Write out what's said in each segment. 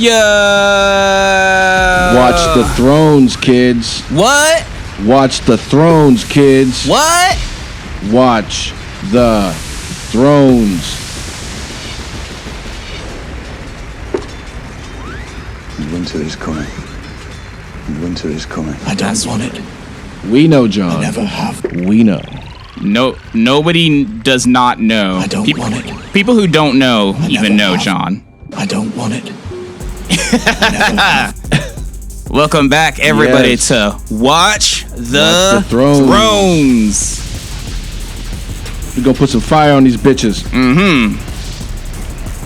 Yo! Watch the thrones, kids. What? Watch the thrones, kids. What? Watch the thrones. Winter is coming. Winter is coming. I don't want it. We know, John. I never have. We know. No, nobody does not know. I don't want it. People who don't know I even never know, have. John. I don't want it. I never have. Welcome back, everybody, Yes. to Watch the Thrones. Thrones. We're gonna put some fire on these bitches.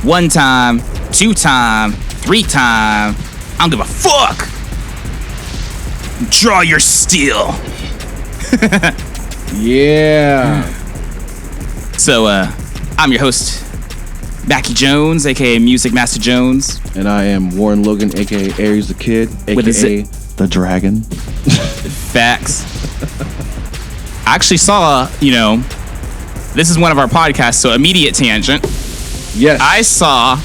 One time, two time, three time. I don't give a fuck. Draw your steel. Yeah. So, I'm your host, Mackie Jones, aka Music Master Jones. And I am Warren Logan, aka Aries the Kid, With a aka the Dragon. Facts. I actually saw, this is one of our podcasts, so immediate tangent. Yes. I saw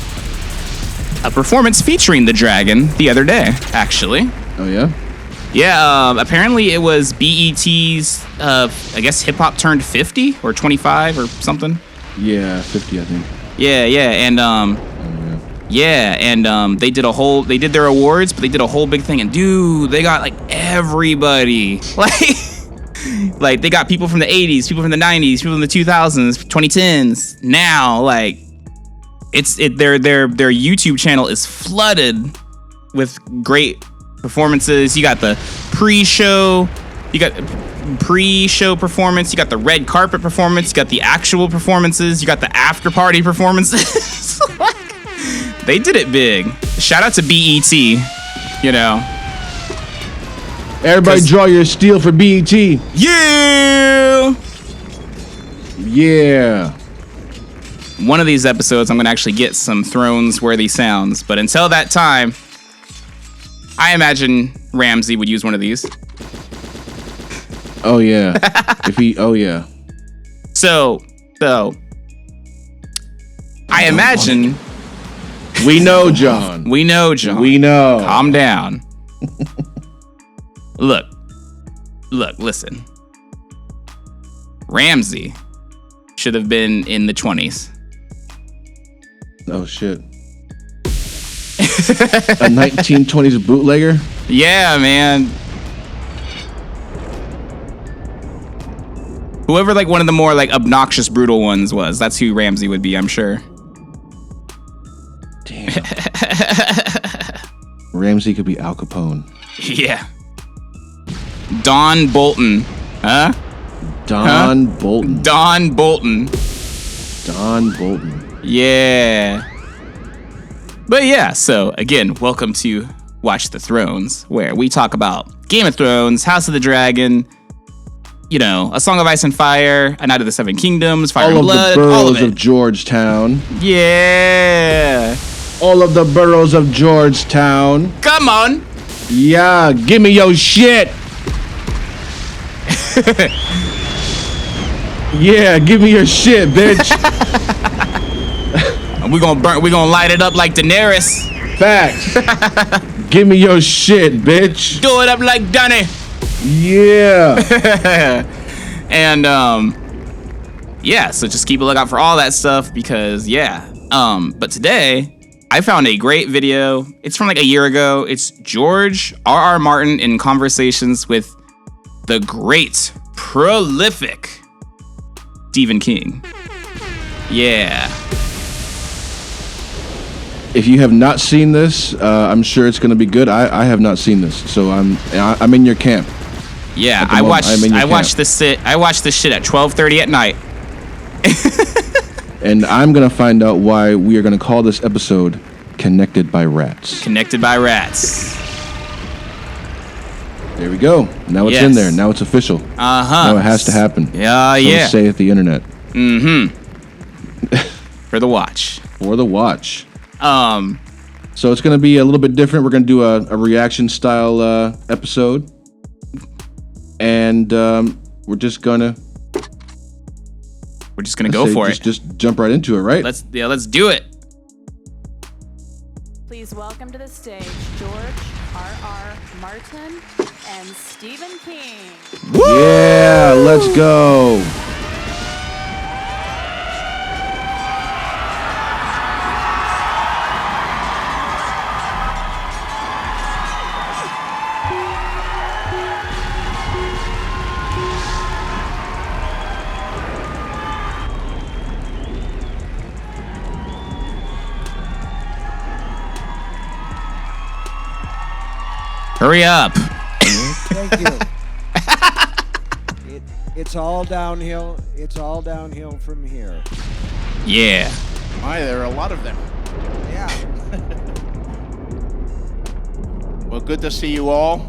a performance featuring the dragon the other day, actually. Oh yeah. Yeah, apparently it was BET's, I guess hip hop turned 50 or 25 or something. Yeah, 50, I think. Yeah, and they did their awards, but they did a whole big thing, and dude, they got like everybody, like they got people from the 80s, people from the 90s, people from the 2000s, 2010s. Now, like their YouTube channel is flooded with great performances. You got the pre-show performance, you got the red carpet performance, you got the actual performances, you got the after party performances. They did it big. Shout out to BET, Everybody draw your steel for BET. Yeah! Yeah. One of these episodes, I'm going to actually get some Thrones-worthy sounds, but until that time, I imagine Ramsey would use one of these. Oh yeah. Oh yeah. So, I imagine... We know, John. We know, John. We know. Calm down. Look, listen. Ramsey should have been in the 20s. Oh shit. A 1920s bootlegger? Yeah, man. Whoever like one of the more like obnoxious, brutal ones was, that's who Ramsey would be, I'm sure. Damn. Ramsey could be Al Capone. Yeah. Don Bolton. Huh? Don Bolton. Don Bolton. Don Bolton. Yeah. But yeah, so again, welcome to Watch the Thrones, where we talk about Game of Thrones, House of the Dragon, A Song of Ice and Fire, A Night of the Seven Kingdoms, Fire and Blood, all of the all of boroughs it. of Georgetown. Yeah. All of the boroughs of Georgetown. Come on. Yeah, give me your shit. Yeah, give me your shit, bitch. We're gonna light it up like Daenerys. Facts. Give me your shit, bitch. Do it up like Dunny. Yeah. And so just keep a lookout for all that stuff because but today I found a great video. It's from like a year ago. It's George R.R. Martin in conversations with the great, prolific Stephen King. Yeah. If you have not seen this, I'm sure it's going to be good. I have not seen this, so I'm in your camp. Yeah, I watched this shit at 12:30 at night. And I'm going to find out why we are going to call this episode Connected by Rats. Connected by Rats. There we go. Now it's in there. Now it's official. Uh-huh. Now it has to happen. Yeah. So saith the internet. Mm-hmm. For the watch. For the watch. So it's going to be a little bit different. We're going to do a reaction style episode. And we're just going to go for it. Just jump right into it, right? Let's do it. Please welcome to the stage George R.R. Martin and Stephen King. Yeah, let's go. Hurry up. Thank you. It's all downhill. It's all downhill from here. Yeah. My, there are a lot of them. Yeah. Well, good to see you all.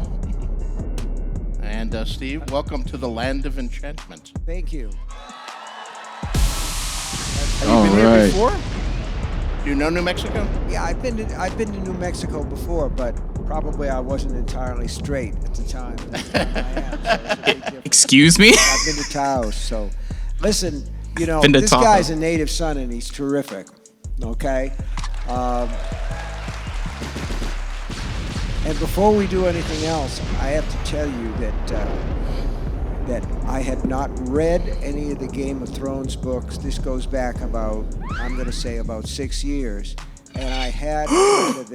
And Steve, welcome to the land of enchantment. Thank you. Have All you been right. here before? Do you know New Mexico? Yeah, I've been to New Mexico before, but probably I wasn't entirely straight at the time. At the time I am, so it's a big difference. Excuse me? I've been to Taos, so listen. You know, Been to this Tahoe. guy's a native son, and he's terrific. Okay. And before we do anything else, I have to tell you that I had not read any of the Game of Thrones books. This goes back about, I'm going to say about 6 years, and I had kind of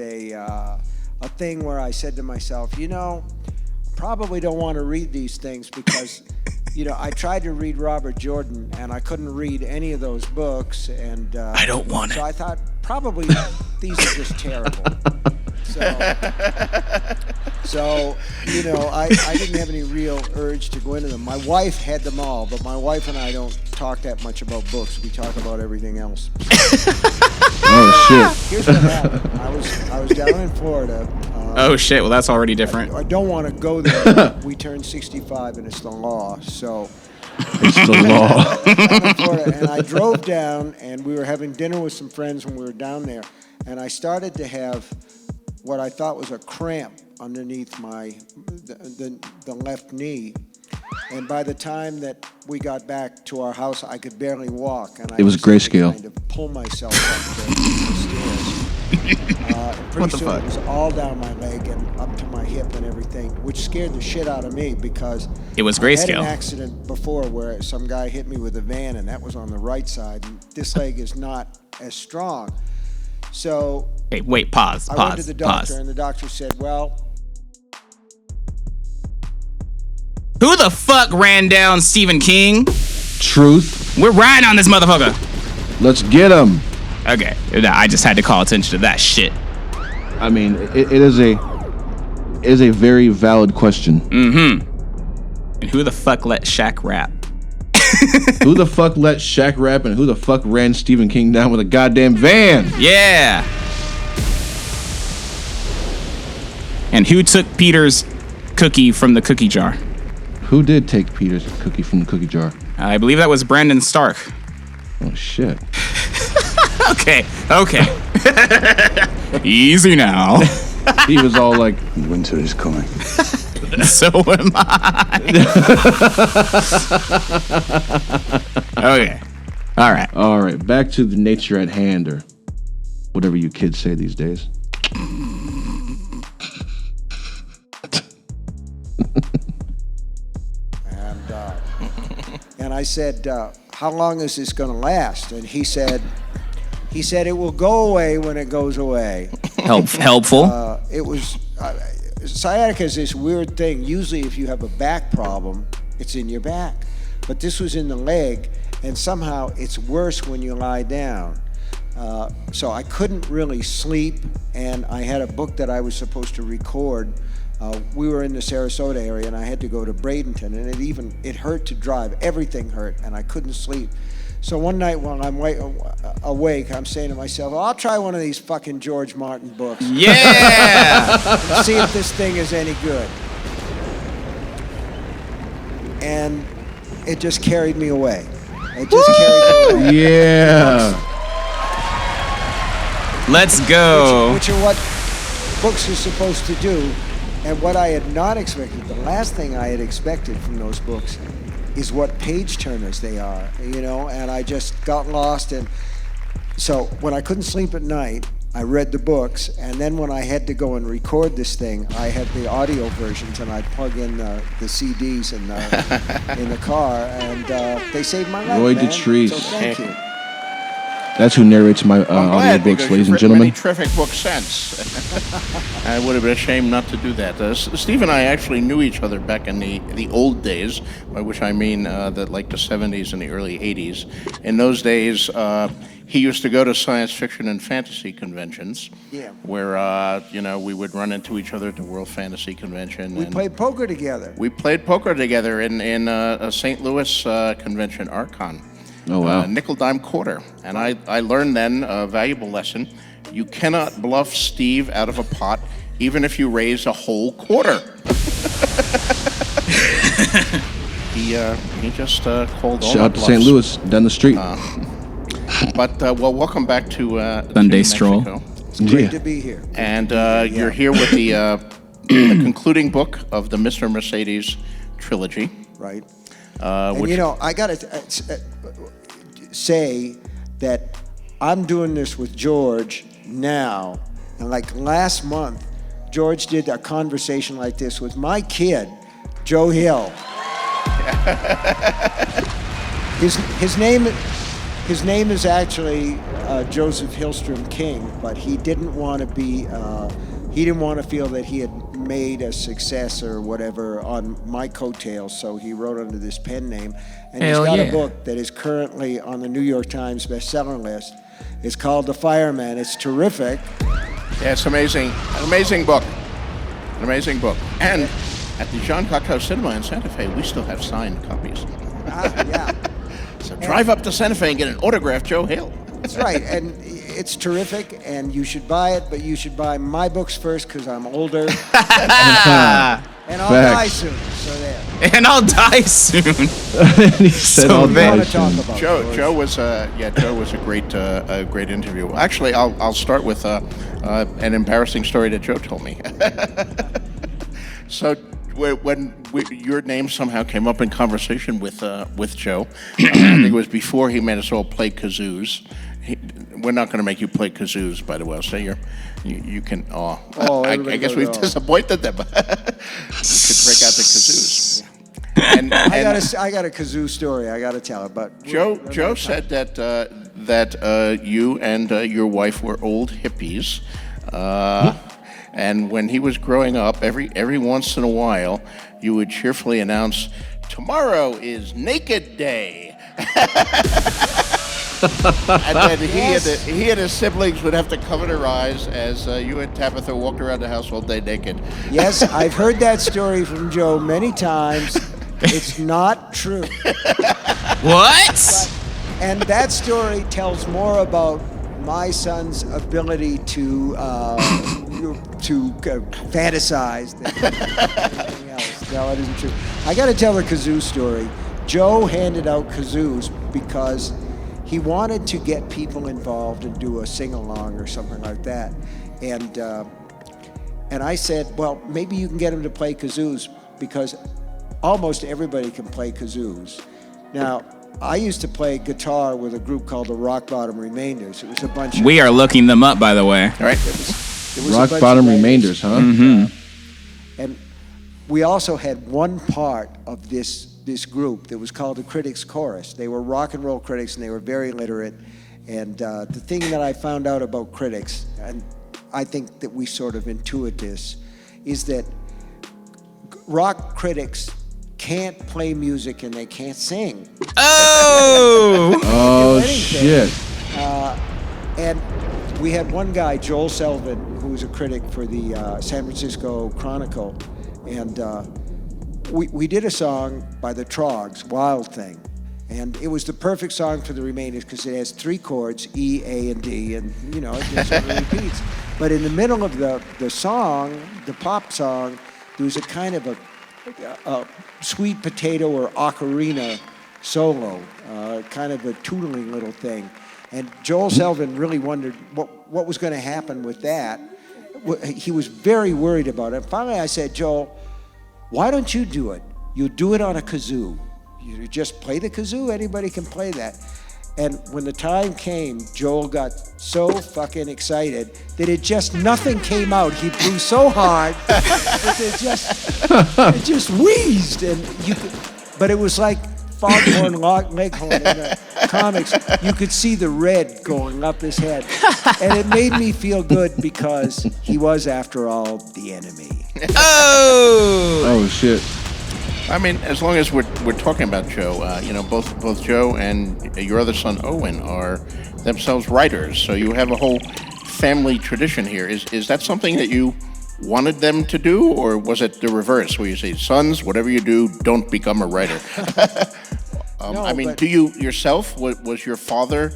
a thing where I said to myself, you know, probably don't want to read these things because, you know, I tried to read Robert Jordan and I couldn't read any of those books, and I don't want so it. I thought probably these are just terrible. So, you know, I didn't have any real urge to go into them. My wife had them all, but my wife and I don't talk that much about books. We talk about everything else. Oh shit. Here's what happened. I was down in Florida. Oh shit, well that's already different. I don't want to go there. We turned 65 and it's the law, so. It's the law. Down in Florida, and I drove down, and we were having dinner with some friends when we were down there, and I started to have what I thought was a cramp underneath the left knee, and by the time that we got back to our house, I could barely walk, and I It was just had to grayscale. kind of pull myself up the stairs. And pretty What the soon fuck? it was all down my leg and up to my hip and everything, which scared the shit out of me because It was I had grayscale. an accident before where some guy hit me with a van, and that was on the right side, and this leg is not as strong. So Hey, wait, pause, I went to pause, the doctor, pause. and the doctor said, well, Who the fuck ran down Stephen King? Truth. We're riding on this motherfucker. Let's get him. Okay, I just had to call attention to that shit. I mean, it is a very valid question. And who the fuck let Shaq rap? Who the fuck let Shaq rap, and who the fuck ran Stephen King down with a goddamn van? Yeah. And who took Peter's cookie from the cookie jar? Who did take Peter's cookie from the cookie jar? I believe that was Brandon Stark. Oh shit. Okay. Easy now. He was all like, Winter is coming. So am I. Okay. All right. back to the nature at hand, or whatever you kids say these days. and I said, how long is this going to last? And he said, it will go away when it goes away. Helpful. It was, sciatica is this weird thing. Usually if you have a back problem, it's in your back. But this was in the leg, and somehow it's worse when you lie down. So I couldn't really sleep, and I had a book that I was supposed to record. We were in the Sarasota area, and I had to go to Bradenton, and it hurt to drive. Everything hurt, and I couldn't sleep. So one night while I'm awake, I'm saying to myself, I'll try one of these fucking George Martin books. Yeah. And see if this thing is any good. And it just carried me away. It just carried me away. Yeah. Let's go. Which are what books are supposed to do. And what I had not expected, the last thing I had expected from those books is what page turners they are, you know, and I just got lost. And so when I couldn't sleep at night, I read the books, and then when I had to go and record this thing, I had the audio versions, and I'd plug in the CDs in the car, and they saved my life, Roy man. Detrice. So thank you. That's who narrates my I'm glad, audiobooks, because ladies you've and written gentlemen. many terrific books since. It would have been a shame not to do that. Steve and I actually knew each other back in the old days, by which I mean the 70s and the early 80s. In those days, he used to go to science fiction and fantasy conventions, Yeah. where we would run into each other at the World Fantasy Convention. We played poker together. We played poker together in a St. Louis convention, Archon. Oh, wow. Nickel, dime, quarter. And I learned then a valuable lesson. You cannot bluff Steve out of a pot, even if you raise a whole quarter. He just called all Shout my out to St. bluffs. Louis, down the street. But, welcome back to Sunday to stroll. Mexico. It's great to be here. And you're here with the concluding book of the Mr. Mercedes trilogy. Right. Which, And I got to say that I'm doing this with George now, and like last month, George did a conversation like this with my kid, Joe Hill. His name is actually Joseph Hillstrom King, but he didn't want to be. He didn't want to feel that he had made a success or whatever on my coattails, so he wrote under this pen name. And Hell he's got yeah. a book that is currently on the New York Times bestseller list. It's called The Fireman. It's terrific. yeah, it's amazing. An amazing book. An amazing book. And at the Jean Cocteau Cinema in Santa Fe, we still have signed copies. Yeah, So drive up to Santa Fe and get an autographed Joe Hill. that's right. And it's terrific, and you should buy it, but you should buy my books first because I'm older. And I'll die Facts. soon, so there. And I'll die soon. He said So all bad. I that want to talk shit. about Joe George. Joe was a great interview. Actually, I'll start with an embarrassing story that Joe told me. So when your name somehow came up in conversation with Joe, I think it was before he made us all play kazoos. We're not going to make you play kazoos, by the way. So you can. I everybody guess goes, we've oh. disappointed them. You could break out the kazoos. And I got a kazoo story I got to tell, but Joe said that you and your wife were old hippies, and when he was growing up, every once in a while, you would cheerfully announce, "Tomorrow is Naked Day." And then he and his siblings would have to cover their eyes as you and Tabitha walked around the house all day naked. yes, I've heard that story from Joe many times. It's not true. What? And that story tells more about my son's ability to fantasize than anything else. No, it isn't true. I got to tell the kazoo story. Joe handed out kazoos because he wanted to get people involved and do a sing-along or something like that. And I said, well, maybe you can get him to play kazoos because almost everybody can play kazoos. Now, I used to play guitar with a group called the Rock Bottom Remainders. It was a bunch of... We are looking them up, by the way. All right. it was a Rock bunch Bottom of ladies. Remainders, huh? Mm-hmm. And we also had one part of this group that was called the Critics Chorus. They were rock and roll critics, and they were very literate. And the thing that I found out about critics, and I think that we sort of intuit this, is that rock critics can't play music and they can't sing. Oh! Oh, anything. shit. And we had one guy, Joel Selvin, who was a critic for the San Francisco Chronicle, and we did a song by the Trogs, Wild Thing, and it was the perfect song for the Remainders because it has 3 chords, E, A, and D, and it just sort of repeats. But in the middle of the song, the pop song, there was a kind of a sweet potato or ocarina solo, kind of a tootling little thing. And Joel Selvin really wondered what was going to happen with that. He was very worried about it. Finally, I said, Joel, why don't you do it? You do it on a kazoo. You just play the kazoo. Anybody can play that. And when the time came, Joel got so fucking excited that nothing came out. He blew so hard that it just wheezed. And but it was like Foghorn Leghorn in the comics. You could see the red going up his head. And it made me feel good because he was, after all, the enemy. Oh shit. I mean, as long as we're talking about Joe, both Joe and your other son Owen are themselves writers, so you have a whole family tradition here. Is that something that you wanted them to do, or was it the reverse, where you say, sons, whatever you do, don't become a writer? Do you yourself, was your father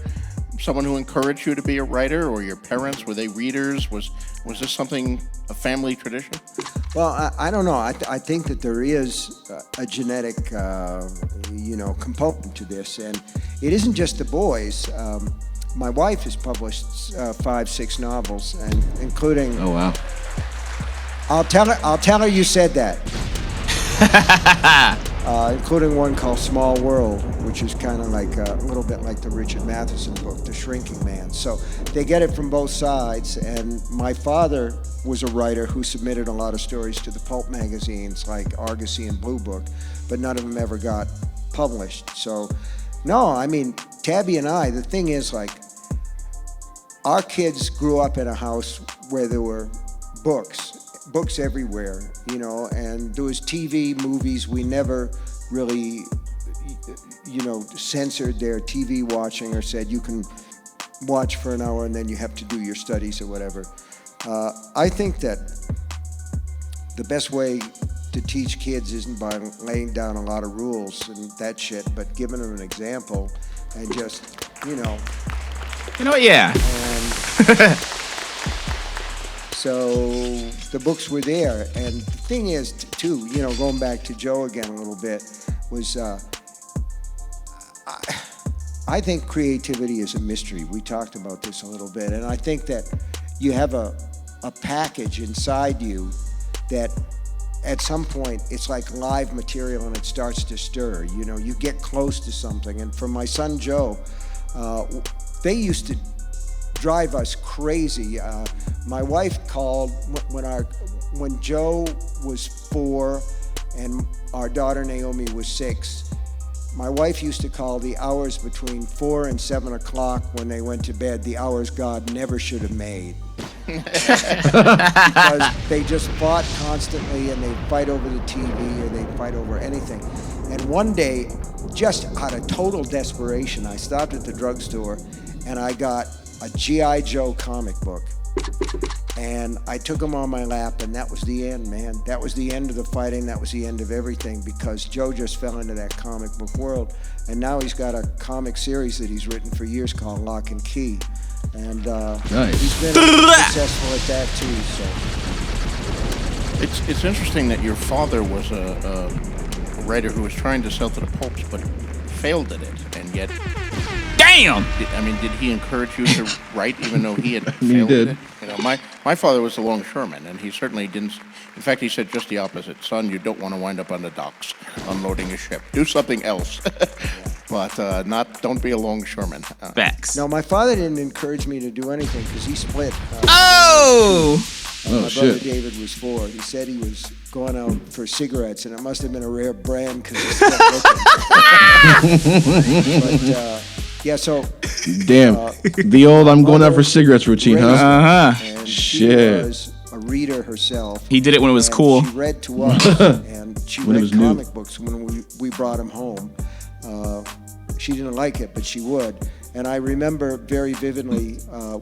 someone who encouraged you to be a writer, or your parents, were they readers? Was this something, a family tradition? Well, I don't know. I think that there is a genetic, component to this, and it isn't just the boys. My wife has published 5-6 novels, and including. Oh wow! I'll tell her you said that. Including one called Small World, which is kind of like a little bit like the Richard Matheson book, The Shrinking Man. So they get it from both sides, and my father was a writer who submitted a lot of stories to the pulp magazines like Argosy and Blue Book, but none of them ever got published. So, no, I mean, Tabby and I, the thing is, like, our kids grew up in a house where there were books everywhere, and there was TV, movies. We never really, censored their TV watching or said you can watch for an hour and then you have to do your studies or whatever. I think that the best way to teach kids isn't by laying down a lot of rules and that shit, but giving them an example and just, Yeah. And so the books were there, and the thing is, too, going back to Joe again a little bit, was I think creativity is a mystery. We talked about this a little bit, and I think that you have a package inside you that at some point it's like live material and it starts to stir. You get close to something, and for my son Joe, they used to drive us crazy. My wife called when Joe was 4 and our daughter Naomi was 6. My wife used to call the hours between 4 and 7 o'clock when they went to bed the hours God never should have made. Because they just fought constantly, and they'd fight over the TV or they'd fight over anything. And one day, just out of total desperation, I stopped at the drugstore and I got a G.I. Joe comic book. And I took him on my lap, and that was the end, man. That was the end of the fighting. That was the end of everything, because Joe just fell into that comic book world. And now he's got a comic series that he's written for years called Lock and Key. And nice. He's been successful at that, too. So It's interesting that your father was a writer who was trying to sell to the pulps, but failed at it, and yet... Damn! Did he encourage you to write even though he had He failed did. at it? My father was a longshoreman, and he certainly didn't. In fact, he said just the opposite. Son, you don't want to wind up on the docks unloading a ship. Do something else, but don't be a longshoreman. Facts. no, my father didn't encourage me to do anything because he split. Oh! My brother Shit. David was 4. He said he was going out for cigarettes, and it must have been a rare brand because he's still looking. But yeah, so Damn. The old I'm going out for cigarettes routine, huh? Uh-huh. and Shit. she was a reader herself. He did it when it was and cool. She read to us, and she When it read was new. comic books when we brought them home. She didn't like it, but she would. And I remember very vividly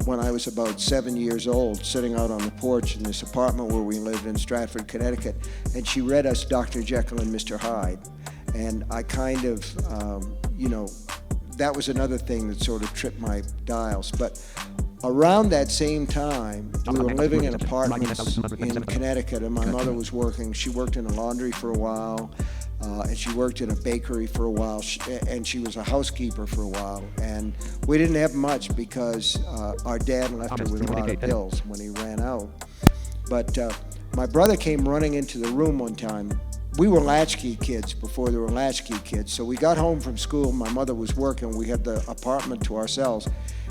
when I was about 7 years old, sitting out on the porch in this apartment where we lived in Stratford, Connecticut, and she read us Dr. Jekyll and Mr. Hyde. And I kind of, that was another thing that sort of tripped my dials. But around that same time, we were living in apartments in Connecticut, and my mother was working. She worked in a laundry for a while, and she worked in a bakery for a while, and she was a housekeeper for a while. And we didn't have much because our dad left her with a lot of bills when he ran out. But my brother came running into the room one time, we were latchkey kids before there were latchkey kids. So we got home from school. My mother was working. We had the apartment to ourselves.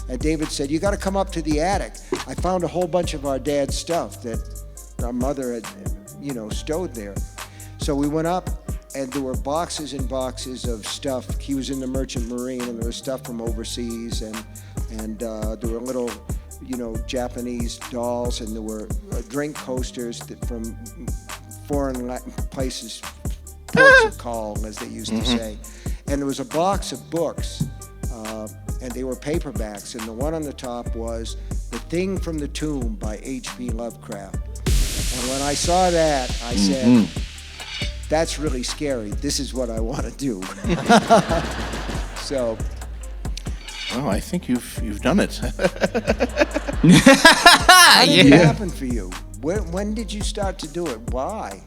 And David said, "You got to come up to the attic. I found a whole bunch of our dad's stuff that our mother had, stowed there." So we went up, and there were boxes and boxes of stuff. He was in the Merchant Marine, and there was stuff from overseas, and there were little, Japanese dolls, and there were drink coasters from foreign places, ports of call, as they used to say. And there was a box of books, and they were paperbacks, and the one on the top was The Thing from the Tomb by H.P. Lovecraft. And when I saw that, I said, that's really scary. This is what I want to do. So. Well, I think you've done it. How did it happen for you? When did you start to do it? Why?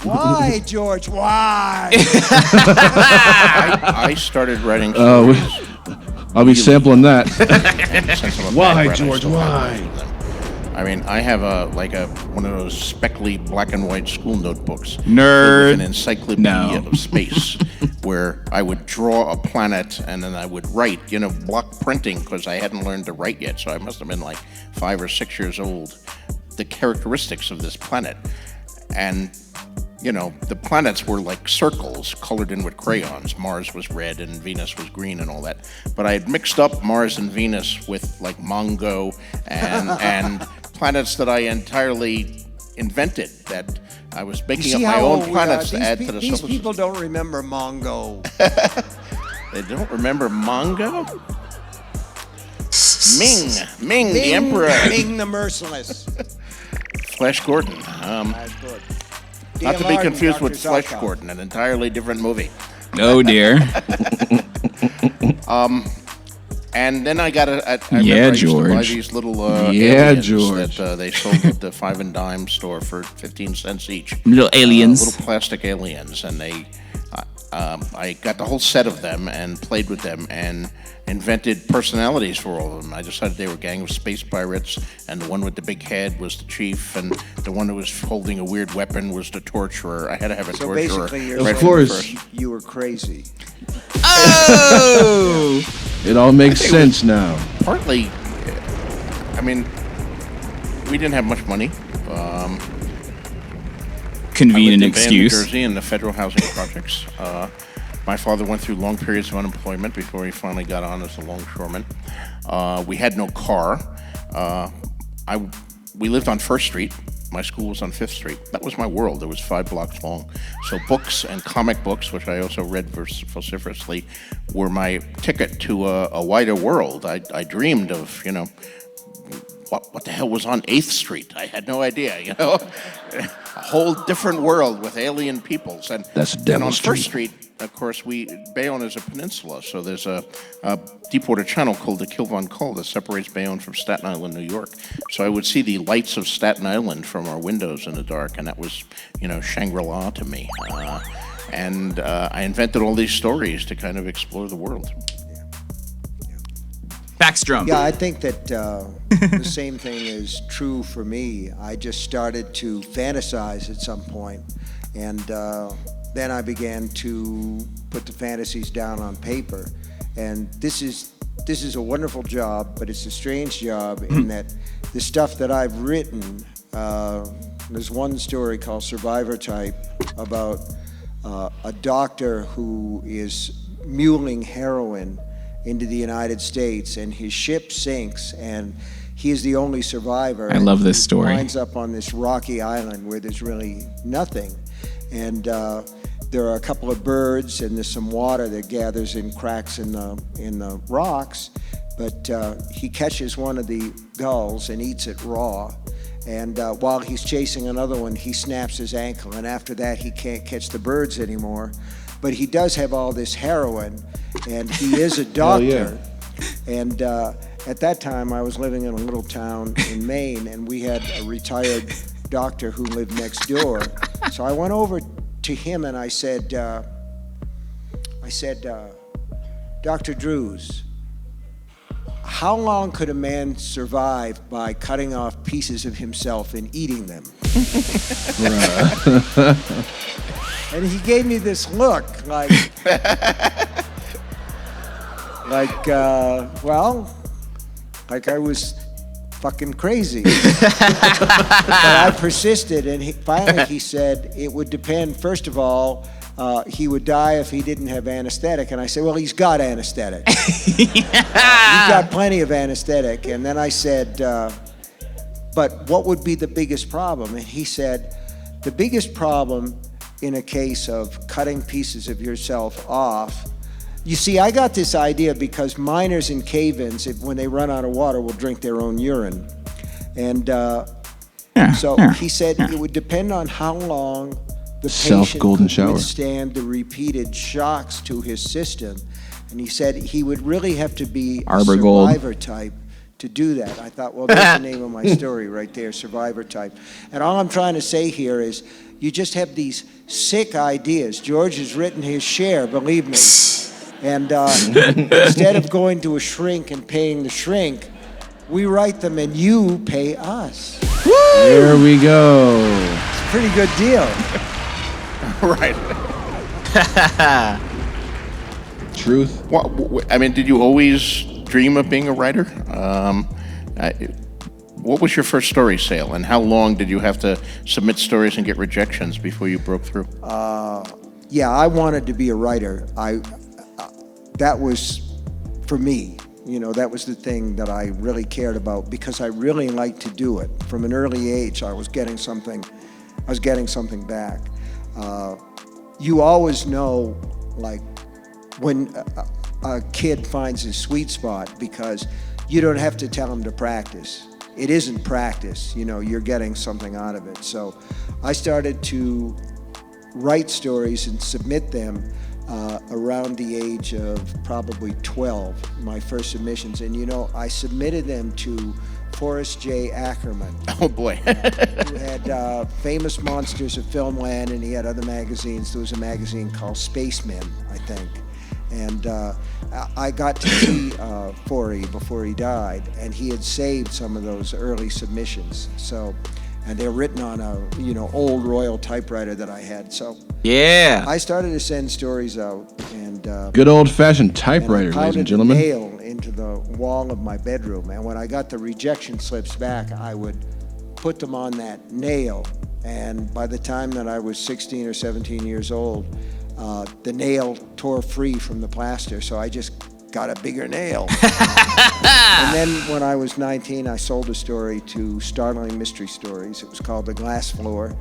Why, George? Why? I started writing stories. I'll be sampling that. Why, George? Why? I mean, I have one of those speckly black and white school notebooks. Nerd. With an encyclopedia of space, where I would draw a planet and then I would write, block printing, because I hadn't learned to write yet, so I must have been like 5 or 6 years old. The characteristics of this planet. And, the planets were like circles colored in with crayons. Mars was red and Venus was green and all that. But I had mixed up Mars and Venus with like Mongo and planets that I entirely invented, that I was making up my own planets to add to the solar system. These people don't remember Mongo. They don't remember Mongo? Ming, the Emperor. Ming the Merciless. Flash Gordon. Flash Gordon. Not to be confused Dr. with Flash Zarkov. Gordon, an entirely different movie. Oh dear. And then I got I George. used to buy these little aliens that they sold at the 5 and Dime store for 15 cents each. Little aliens. Little plastic aliens, and I got the whole set of them and played with them and invented personalities for all of them. I decided they were a gang of space pirates, and the one with the big head was the chief, and the one who was holding a weird weapon was the torturer. I had to have a So torturer. basically, you're right saying from the first. you were crazy. Oh! It all makes sense now. Partly, I mean, we didn't have much money. Convenient I lived in excuse. New Jersey in the federal housing projects. My father went through long periods of unemployment before he finally got on as a longshoreman. We had no car. We lived on First Street. My school was on Fifth Street. That was my world. It was 5 blocks long. So books and comic books, which I also read vociferously, were my ticket to a wider world. I dreamed of, what the hell was on 8th Street? I had no idea, A whole different world with alien peoples. And, That's Devil on Street. First Street, of course, Bayonne is a peninsula, so there's a deepwater channel called the Kilvan Col that separates Bayonne from Staten Island, New York. So I would see the lights of Staten Island from our windows in the dark, and that was, Shangri-La to me. And I invented all these stories to kind of explore the world. Backstrom. Yeah, I think that the same thing is true for me. I just started to fantasize at some point, and then I began to put the fantasies down on paper. And this is a wonderful job, but it's a strange job in that the stuff that I've written, there's one story called Survivor Type about a doctor who is muling heroin into the United States, and his ship sinks, and he is the only survivor. I love this story. He winds up on this rocky island where there's really nothing, and there are a couple of birds, and there's some water that gathers in cracks in the rocks, but he catches one of the gulls and eats it raw. And while he's chasing another one, he snaps his ankle, and after that he can't catch the birds anymore. But he does have all this heroin, and he is a doctor. And at that time, I was living in a little town in Maine, and we had a retired doctor who lived next door. So I went over to him and I said, Dr. Drews, how long could a man survive by cutting off pieces of himself and eating them? And he gave me this look like, well, like I was fucking crazy. But I persisted, and finally he said it would depend. First of all, he would die if he didn't have anesthetic. And I said, well, he's got anesthetic. He's got plenty of anesthetic. And then I said, but what would be the biggest problem? And he said, the biggest problem in a case of cutting pieces of yourself off. You see, I got this idea because miners in cave-ins, when they run out of water, will drink their own urine. And he said it would depend on how long the patient could withstand the repeated shocks to his system. And he said he would really have to be a survivor type to do that. I thought, well, that's the name of my story right there, survivor type. And all I'm trying to say here is you just have these sick ideas. George has written his share, believe me. And instead of going to a shrink and paying the shrink, we write them and you pay us. Woo! There we go. It's a pretty good deal. Right. Truth. Well, I mean, did you always dream of being a writer? What was your first story sale, and how long did you have to submit stories and get rejections before you broke through? Yeah, I wanted to be a writer. That was, for me, that was the thing that I really cared about because I really liked to do it. From an early age, I was getting something back. You always know, like, when a kid finds his sweet spot because you don't have to tell him to practice. It isn't practice, you're getting something out of it. So I started to write stories and submit them around the age of probably 12, my first submissions. And I submitted them to Forrest J. Ackerman. Oh boy. Who had Famous Monsters of Filmland, and he had other magazines. There was a magazine called Spacemen, I think. And I got to see Forey before he died, and he had saved some of those early submissions. So, and they're written on a old Royal typewriter that I had. So yeah, I started to send stories out, and good old-fashioned typewriter, ladies and gentlemen. I nail into the wall of my bedroom, and when I got the rejection slips back, I would put them on that nail. And by the time that I was 16 or 17 years old, the nail tore free from the plaster, so I just got a bigger nail. And then when I was 19, I sold a story to Startling Mystery Stories. It was called The Glass Floor,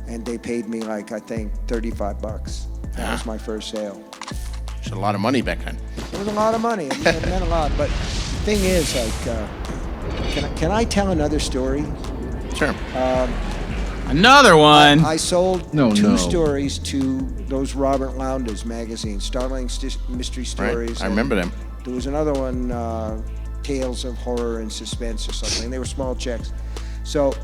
and they paid me like, I think, $35. That was my first sale. It's a lot of money back then. It was a lot of money. It meant a lot. But the thing is, like, can I tell another story? Sure. Another one. I sold two stories to those Robert Lowndes magazines, Startling Mystery Stories. Right. I remember them. There was another one, Tales of Horror and Suspense or something. They were small checks. So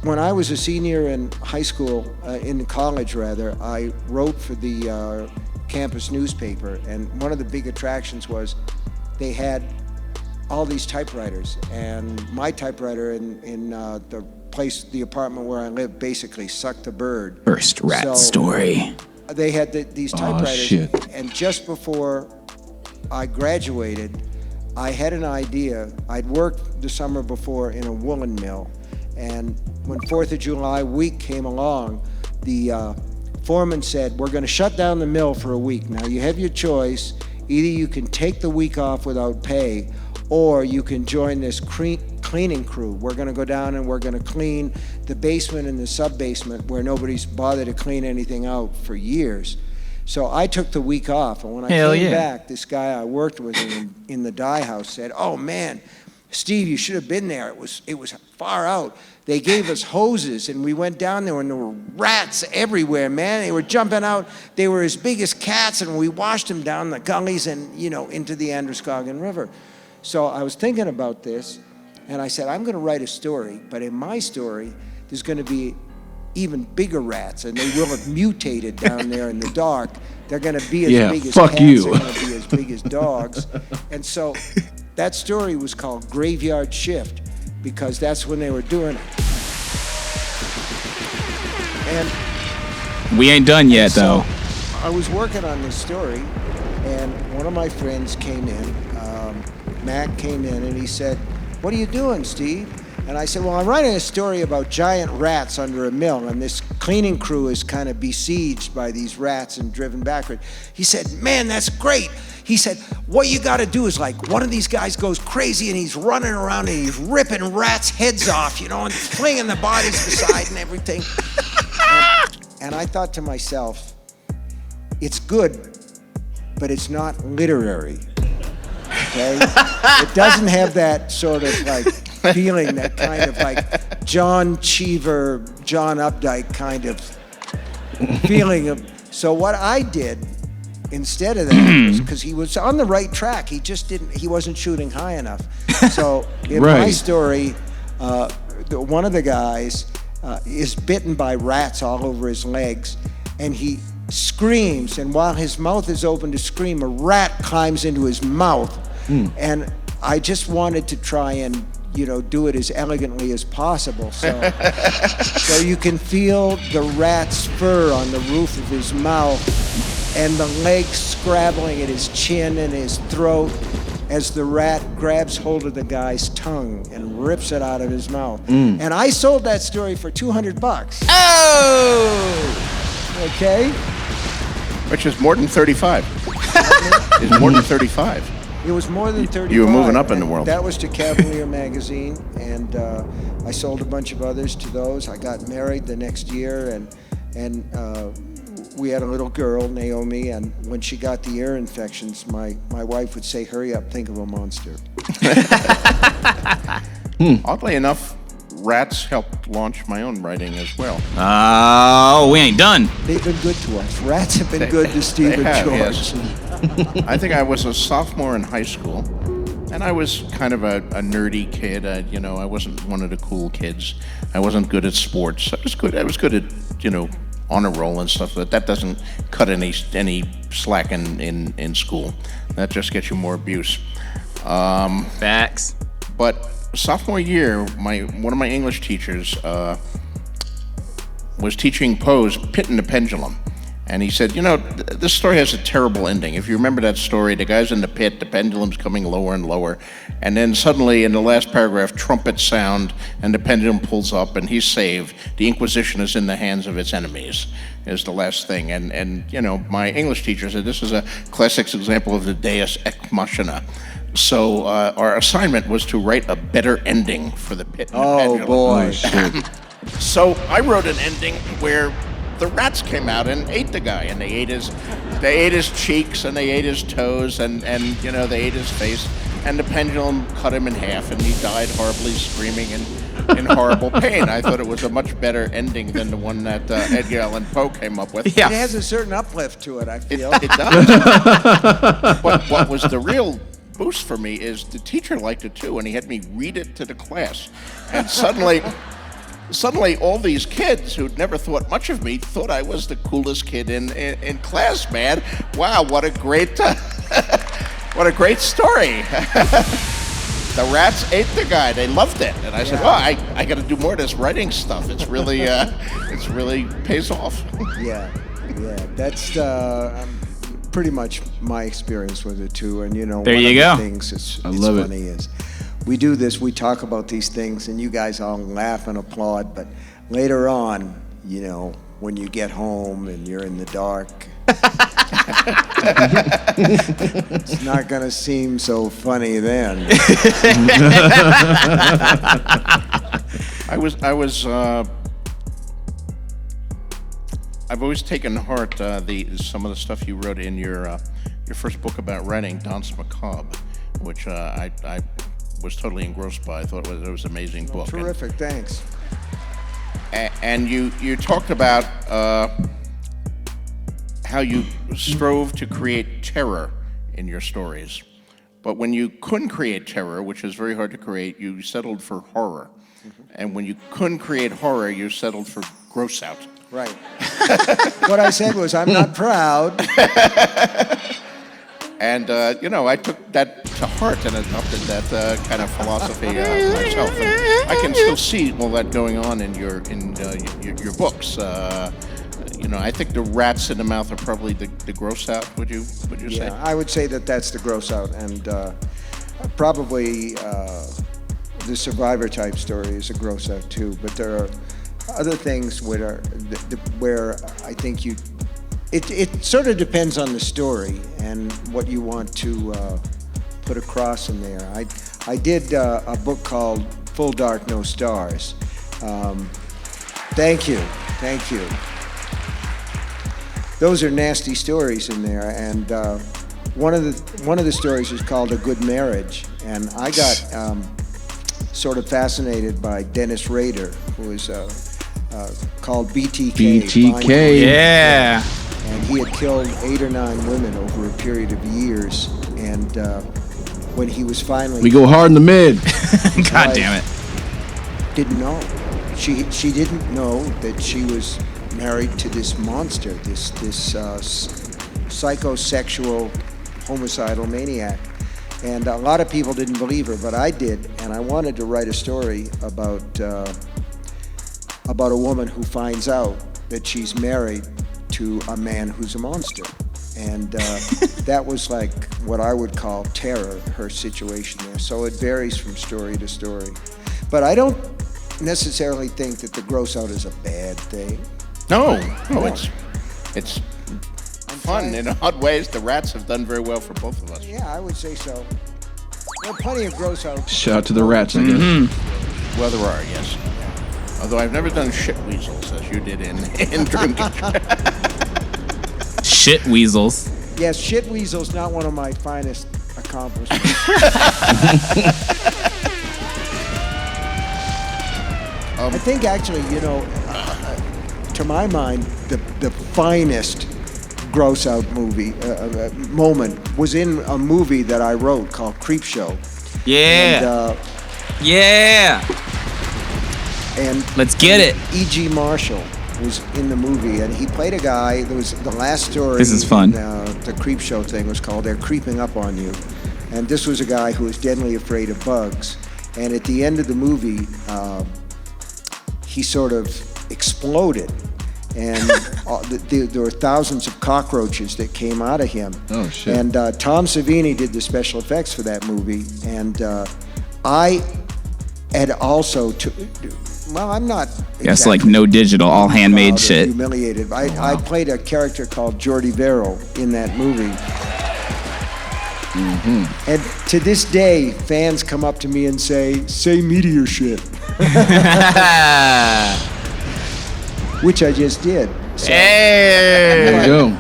when I was a senior in high school, in college rather, I wrote for the campus newspaper, and one of the big attractions was they had all these typewriters, and my typewriter in the apartment where I lived basically sucked a bird. First rat story. They had these typewriters, shit. And just before I graduated, I had an idea. I'd worked the summer before in a woolen mill, and when 4th of July week came along, the foreman said, we're going to shut down the mill for a week. Now you have your choice. Either you can take the week off without pay, or you can join this cleaning crew. We're going to go down and we're going to clean the basement and the sub-basement where nobody's bothered to clean anything out for years. So I took the week off, and when I came back, this guy I worked with in the dye house said, oh man, Steve, you should have been there. It was far out. They gave us hoses, and we went down there, and there were rats everywhere, man. They were jumping out. They were as big as cats, and we washed them down the gullies and, into the Androscoggin River. So I was thinking about this, and I said, I'm going to write a story, but in my story, there's going to be even bigger rats, and they will have mutated down there in the dark. They're going to be as big as cats. You. They're going to be as big as dogs. And so that story was called Graveyard Shift because that's when they were doing it. And We ain't done yet, though. I was working on this story, and one of my friends came in, Mac came in, and he said, "What are you doing, Steve?" And I said, "Well, I'm writing a story about giant rats under a mill, and this cleaning crew is kind of besieged by these rats and driven backward." He said, "Man, that's great." He said, "What you got to do is like one of these guys goes crazy and he's running around and he's ripping rats' heads off, and flinging the bodies aside and everything." And I thought to myself, it's good, but it's not literary, okay? It doesn't have that sort of like feeling, that kind of like John Cheever, John Updike kind of feeling of. So what I did instead of that was, because he was on the right track, he wasn't shooting high enough. So in my story, one of the guys is bitten by rats all over his legs, and he screams, and while his mouth is open to scream, a rat climbs into his mouth. And I just wanted to try and do it as elegantly as possible. So you can feel the rat's fur on the roof of his mouth and the legs scrabbling at his chin and his throat as the rat grabs hold of the guy's tongue and rips it out of his mouth. And I sold that story for $200. Oh! Okay? Which is more than 35. It's more than 35. It was more than 35. You were moving up in the and world. That was to Cavalier magazine, and I sold a bunch of others to those. I got married the next year, and we had a little girl, Naomi, and when she got the ear infections, my wife would say, "Hurry up, think of a monster." Oddly enough, rats helped launch my own writing as well. Oh, we ain't done. They've been good to us. Rats have been good to Steve They and have, George. yes. I think I was a sophomore in high school, and I was kind of a nerdy kid. I wasn't one of the cool kids. I wasn't good at sports. I was good at honor roll and stuff. But that doesn't cut any slack in school. That just gets you more abuse. Facts. But sophomore year, one of my English teachers was teaching Poe's Pit and the Pendulum. And he said, this story has a terrible ending. If you remember that story, the guy's in the pit, the pendulum's coming lower and lower, and then suddenly in the last paragraph, trumpets sound, and the pendulum pulls up, and he's saved. The Inquisition is in the hands of its enemies, is the last thing. And my English teacher said this is a classic example of the Deus Ex Machina. So our assignment was to write a better ending for the pit and the pendulum. Boy. So I wrote an ending where the rats came out and ate the guy, and they ate his cheeks, and they ate his toes, and they ate his face, and the pendulum cut him in half, and he died horribly, screaming in horrible pain. I thought it was a much better ending than the one that Edgar Allan Poe came up with. Yeah. It has a certain uplift to it, I feel. It does. But what was the real boost for me is the teacher liked it too, and he had me read it to the class, and suddenly all these kids who'd never thought much of me thought I was the coolest kid in class, man. Wow, what a great story. The rats ate the guy. They loved it. And I said, "Oh, I got to do more of this writing stuff. It's really pays off." Yeah. That's pretty much my experience with it too. And There one you of go. the things it's love it. funny is we do this, we talk about these things, and you guys all laugh and applaud, but later on, when you get home and you're in the dark, it's not going to seem so funny then. I've always taken to heart some of the stuff you wrote in your first book about writing, Danse Macabre, which I was totally engrossed by. I thought it was an amazing book. Terrific, thanks. And you talked about how you strove to create terror in your stories. But when you couldn't create terror, which is very hard to create, you settled for horror. And when you couldn't create horror, you settled for gross out. Right. What I said was, I'm not proud. And, I took that to heart and adopted that kind of philosophy myself. And I can still see all that going on in your books. I think the rats in the mouth are probably the gross out, would you say? Yeah, I would say that that's the gross out. And probably the survivor type story is a gross out too. But there are other things where I think it sort of depends on the story and what you want to put across in there. I did a book called Full Dark, No Stars. Thank you. Those are nasty stories in there, and one of the stories is called A Good Marriage, and I got sort of fascinated by Dennis Rader, who is called BTK. BTK. Yeah. And he had killed 8 or 9 women over a period of years. And when he was finally... We go hard in the mid. God damn it. Didn't know. She didn't know that she was married to this monster, this psychosexual, homicidal maniac. And a lot of people didn't believe her, but I did. And I wanted to write a story about a woman who finds out that she's married to a man who's a monster. And that was like what I would call terror, her situation there. So it varies from story to story. But I don't necessarily think that the gross out is a bad thing. No, it's fun in odd ways. The rats have done very well for both of us. Yeah, I would say so. There are plenty of gross out. Shout out to the rats, I guess. Well, there are, yes. Although I've never done shit weasels as you did in drinking. Shit weasels. Yes, shit weasel's not one of my finest accomplishments. I think actually, to my mind, the finest gross out movie moment was in a movie that I wrote called Creepshow. Yeah. Yeah. And let's get it. E.G. Marshall was in the movie, and he played a guy. There was the last story. This is fun. The Creepshow thing was called "They're Creeping Up on You," and this was a guy who was deadly afraid of bugs. And at the end of the movie, he sort of exploded, and there were thousands of cockroaches that came out of him. Oh shit! And Tom Savini did the special effects for that movie, and I had also well, I'm not. Yes, like no digital, all handmade shit. Humiliated. I played a character called Jordy Verrill in that movie. Mm-hmm. And to this day, fans come up to me and say meteor shit. Which I just did. So, hey! There you go.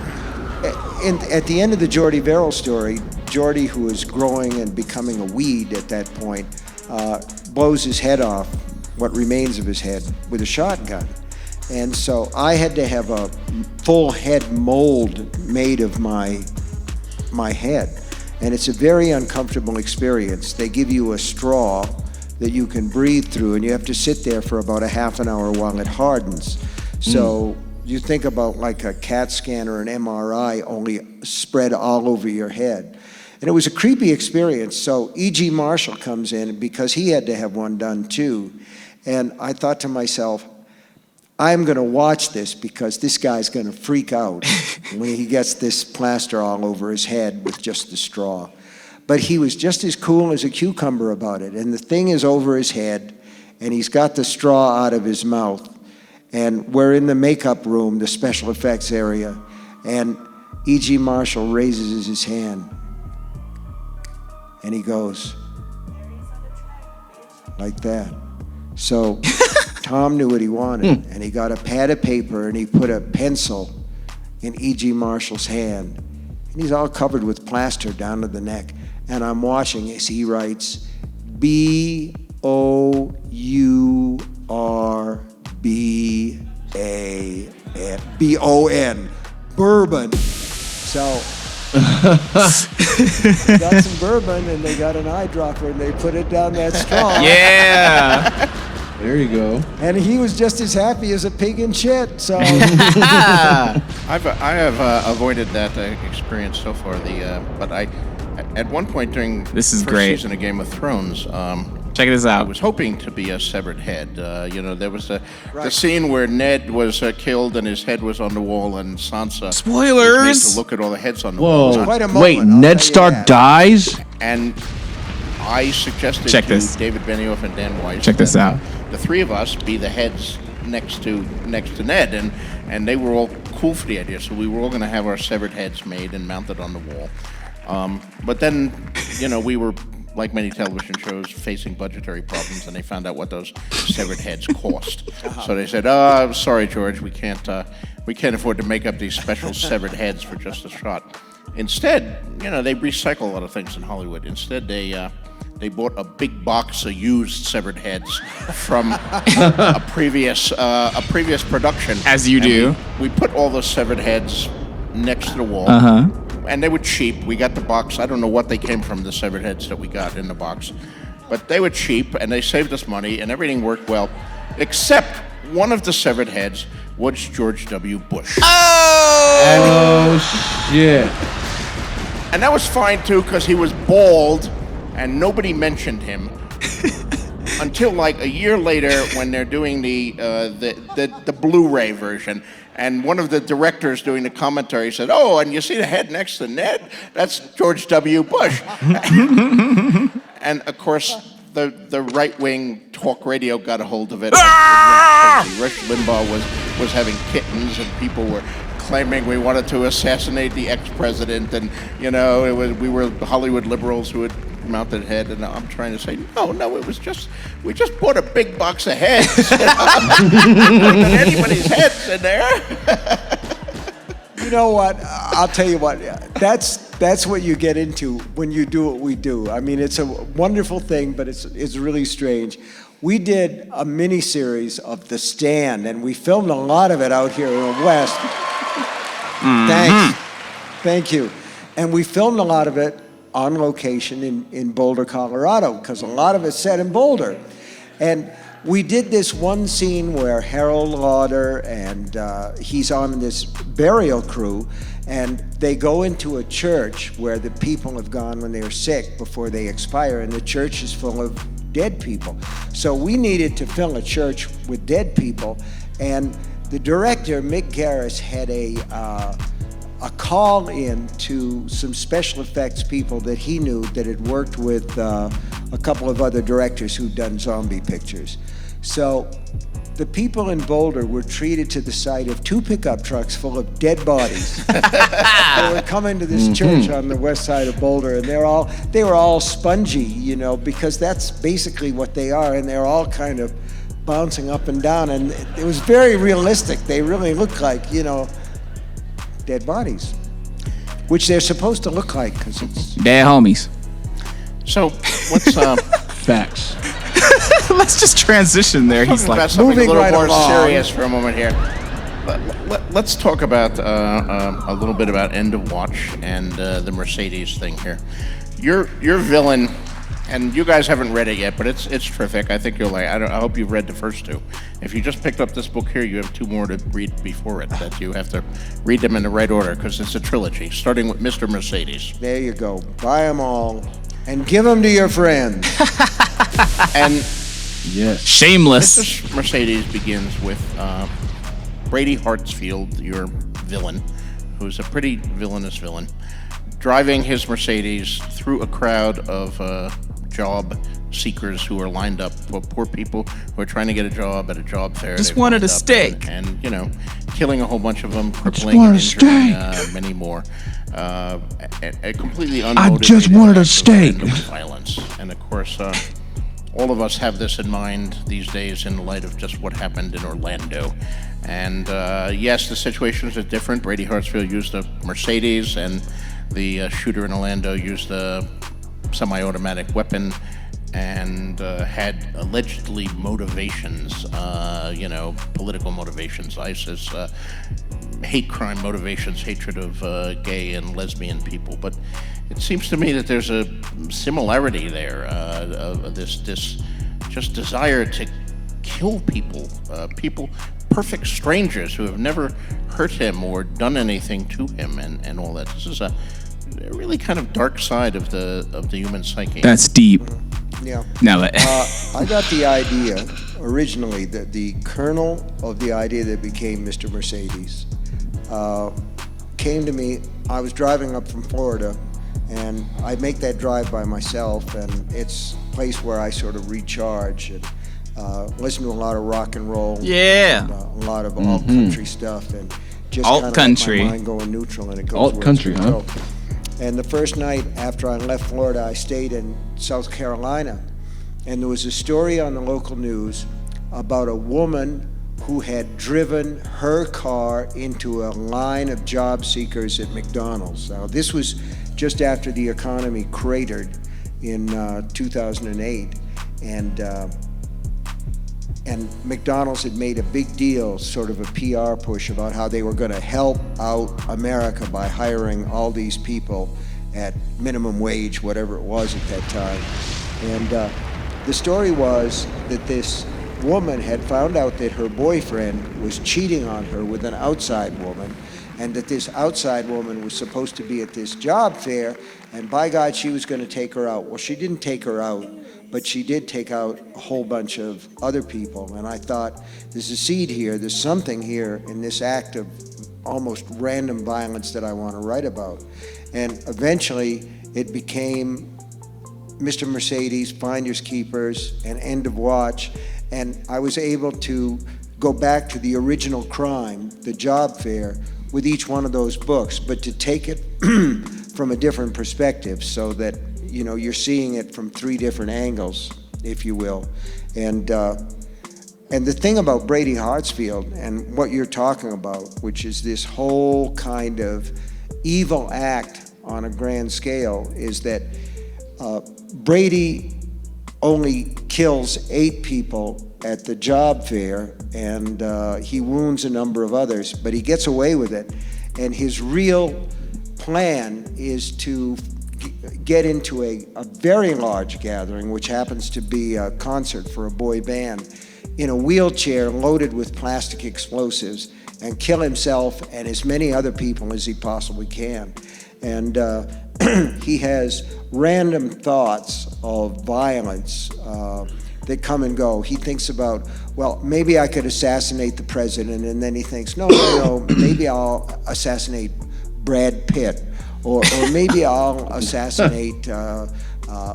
And at the end of the Jordy Verrill story, Jordy, who is growing and becoming a weed at that point, blows his head off, what remains of his head, with a shotgun. And so I had to have a full head mold made of my head. And it's a very uncomfortable experience. They give you a straw that you can breathe through, and you have to sit there for about a half an hour while it hardens. So you think about like a CAT scan or an MRI, only spread all over your head. And it was a creepy experience. So E.G. Marshall comes in because he had to have one done too. And I thought to myself, I'm going to watch this because this guy's going to freak out when he gets this plaster all over his head with just the straw. But he was just as cool as a cucumber about it. And the thing is over his head, and he's got the straw out of his mouth. And we're in the makeup room, the special effects area, and E.G. Marshall raises his hand. And he goes, like that. So Tom knew what he wanted, and he got a pad of paper, and he put a pencil in E.G. Marshall's hand. And he's all covered with plaster down to the neck. And I'm watching as he writes, B-O-U-R-B-A-B-O-N, bourbon. So got some bourbon, and they got an eyedropper, and they put it down that straw. Yeah. There you go. And he was just as happy as a pig in shit. So I have avoided that experience so far. But at one point during This is the first great. season of Game of Thrones, Check this I out. was hoping to be a severed head. There was the scene where Ned was killed and his head was on the wall, and Sansa was Spoilers! made to look at all the heads on the wall. Whoa. quite a moment, Wait, I'll Ned tell you Stark that. dies? And I suggested Check to this. David Benioff and Dan Weiss Check this that, out. the three of us be the heads next to Ned, and they were all cool for the idea. So we were all going to have our severed heads made and mounted on the wall. But then, we were, like many television shows, facing budgetary problems, and they found out what those severed heads cost. So they said, sorry, George, we can't afford to make up these special severed heads for just a shot. Instead, they recycle a lot of things in Hollywood. Instead, they bought a big box of used severed heads from a previous production. As you And do. We put all those severed heads next to the wall. And they were cheap. We got the box. I don't know what they came from, the severed heads that we got in the box. But they were cheap, and they saved us money, and everything worked well. Except one of the severed heads was George W. Bush. Oh, shit. And that was fine, too, because he was bald, and nobody mentioned him. Until like a year later, when they're doing the Blu-ray version, and one of the directors doing the commentary said, "Oh, and you see the head next to Ned? That's George W. Bush." And of course, the right-wing talk radio got a hold of it. Rush Limbaugh was having kittens, and people were claiming we wanted to assassinate the ex-president, and we were Hollywood liberals who had mounted head, and I'm trying to say, no, it was we just bought a big box of heads. Anybody's heads in there. you know what? I'll tell you what. That's what you get into when you do what we do. I mean, it's a wonderful thing, but it's really strange. We did a mini-series of The Stand, and we filmed a lot of it out here in the West. Thanks. Thank you. And we filmed a lot of it on location in Boulder, Colorado, because a lot of it's set in Boulder. And we did this one scene where Harold Lauder and he's on this burial crew, and they go into a church where the people have gone when they're sick before they expire, and the church is full of dead people. So we needed to fill a church with dead people, and the director, Mick Garris, had a call in to some special effects people that he knew that had worked with a couple of other directors who'd done zombie pictures. So the people in Boulder were treated to the sight of 2 pickup trucks full of dead bodies. They were coming to this church on the west side of Boulder, and they were all spongy, because that's basically what they are, and they're all kind of bouncing up and down, and it was very realistic. They really looked like, dead bodies, which they're supposed to look like, because it's Dead homies. So let's Facts. Let's just transition there. He's talk about like, something moving a little right more along. serious for a moment here. Let's talk about a little bit about End of Watch and the Mercedes thing here. Your villain, and you guys haven't read it yet, but it's terrific. I think you'll like. I hope you've read the first 2. If you just picked up this book here, you have 2 more to read before it. That you have to read them in the right order, because it's a trilogy, starting with Mr. Mercedes. there you go. Buy them all and give them to your friends. And Yes. shameless. Mr. Mercedes begins with Brady Hartsfield, your villain, who's a pretty villainous villain, driving his Mercedes through a crowd of job seekers who are lined up, poor people who are trying to get a job at a job fair. Just They've wanted lined a up steak. And killing a whole bunch of them, crippling wanted and a injuring steak. many more. A completely unmotivated. I just wanted a act of steak. random violence, and of course, all of us have this in mind these days in light of just what happened in Orlando. And yes, the situations are different. Brady Hartsfield used a Mercedes, and the shooter in Orlando used a semi-automatic weapon and had allegedly motivations, political motivations, ISIS, hate crime motivations, hatred of gay and lesbian people. But it seems to me that there's a similarity there, of this just desire to kill people, perfect strangers who have never hurt him or done anything to him, and all that. This is a really kind of dark side of the human psyche. That's deep. Yeah. No, but I got the idea originally, the kernel of the idea that became Mr. Mercedes came to me. I was driving up from Florida, and I make that drive by myself, and it's a place where I sort of recharge and listen to a lot of rock and roll. Yeah. And, a lot of alt country stuff, and just Alt kind of country. let my mind go in neutral, and it goes Alt where country, it's gonna huh? go. And the first night after I left Florida, I stayed in South Carolina, and there was a story on the local news about a woman who had driven her car into a line of job seekers at McDonald's. Now, this was just after the economy cratered in 2008, and McDonald's had made a big deal, sort of a PR push about how they were going to help out America by hiring all these people at minimum wage, whatever it was at that time. And the story was that this woman had found out that her boyfriend was cheating on her with an outside woman, and that this outside woman was supposed to be at this job fair, and by God, she was going to take her out. Well, she didn't take her out, but she did take out a whole bunch of other people. And I thought, there's a seed here, there's something here in this act of almost random violence that I want to write about. And eventually, it became Mr. Mercedes, Finders Keepers, and End of Watch. And I was able to go back to the original crime, the job fair, with each one of those books, but to take it from a different perspective, so that you're seeing it from three different angles, if you will. And the thing about Brady Hartsfield and what you're talking about, which is this whole kind of evil act on a grand scale, is that Brady only kills 8 people at the job fair, and he wounds a number of others, but he gets away with it. And his real plan is to get into a very large gathering, which happens to be a concert for a boy band, in a wheelchair loaded with plastic explosives, and kill himself and as many other people as he possibly can. And he has random thoughts of violence that come and go. He thinks about, well, maybe I could assassinate the president, and then he thinks, no, maybe I'll assassinate Brad Pitt, or maybe I'll assassinate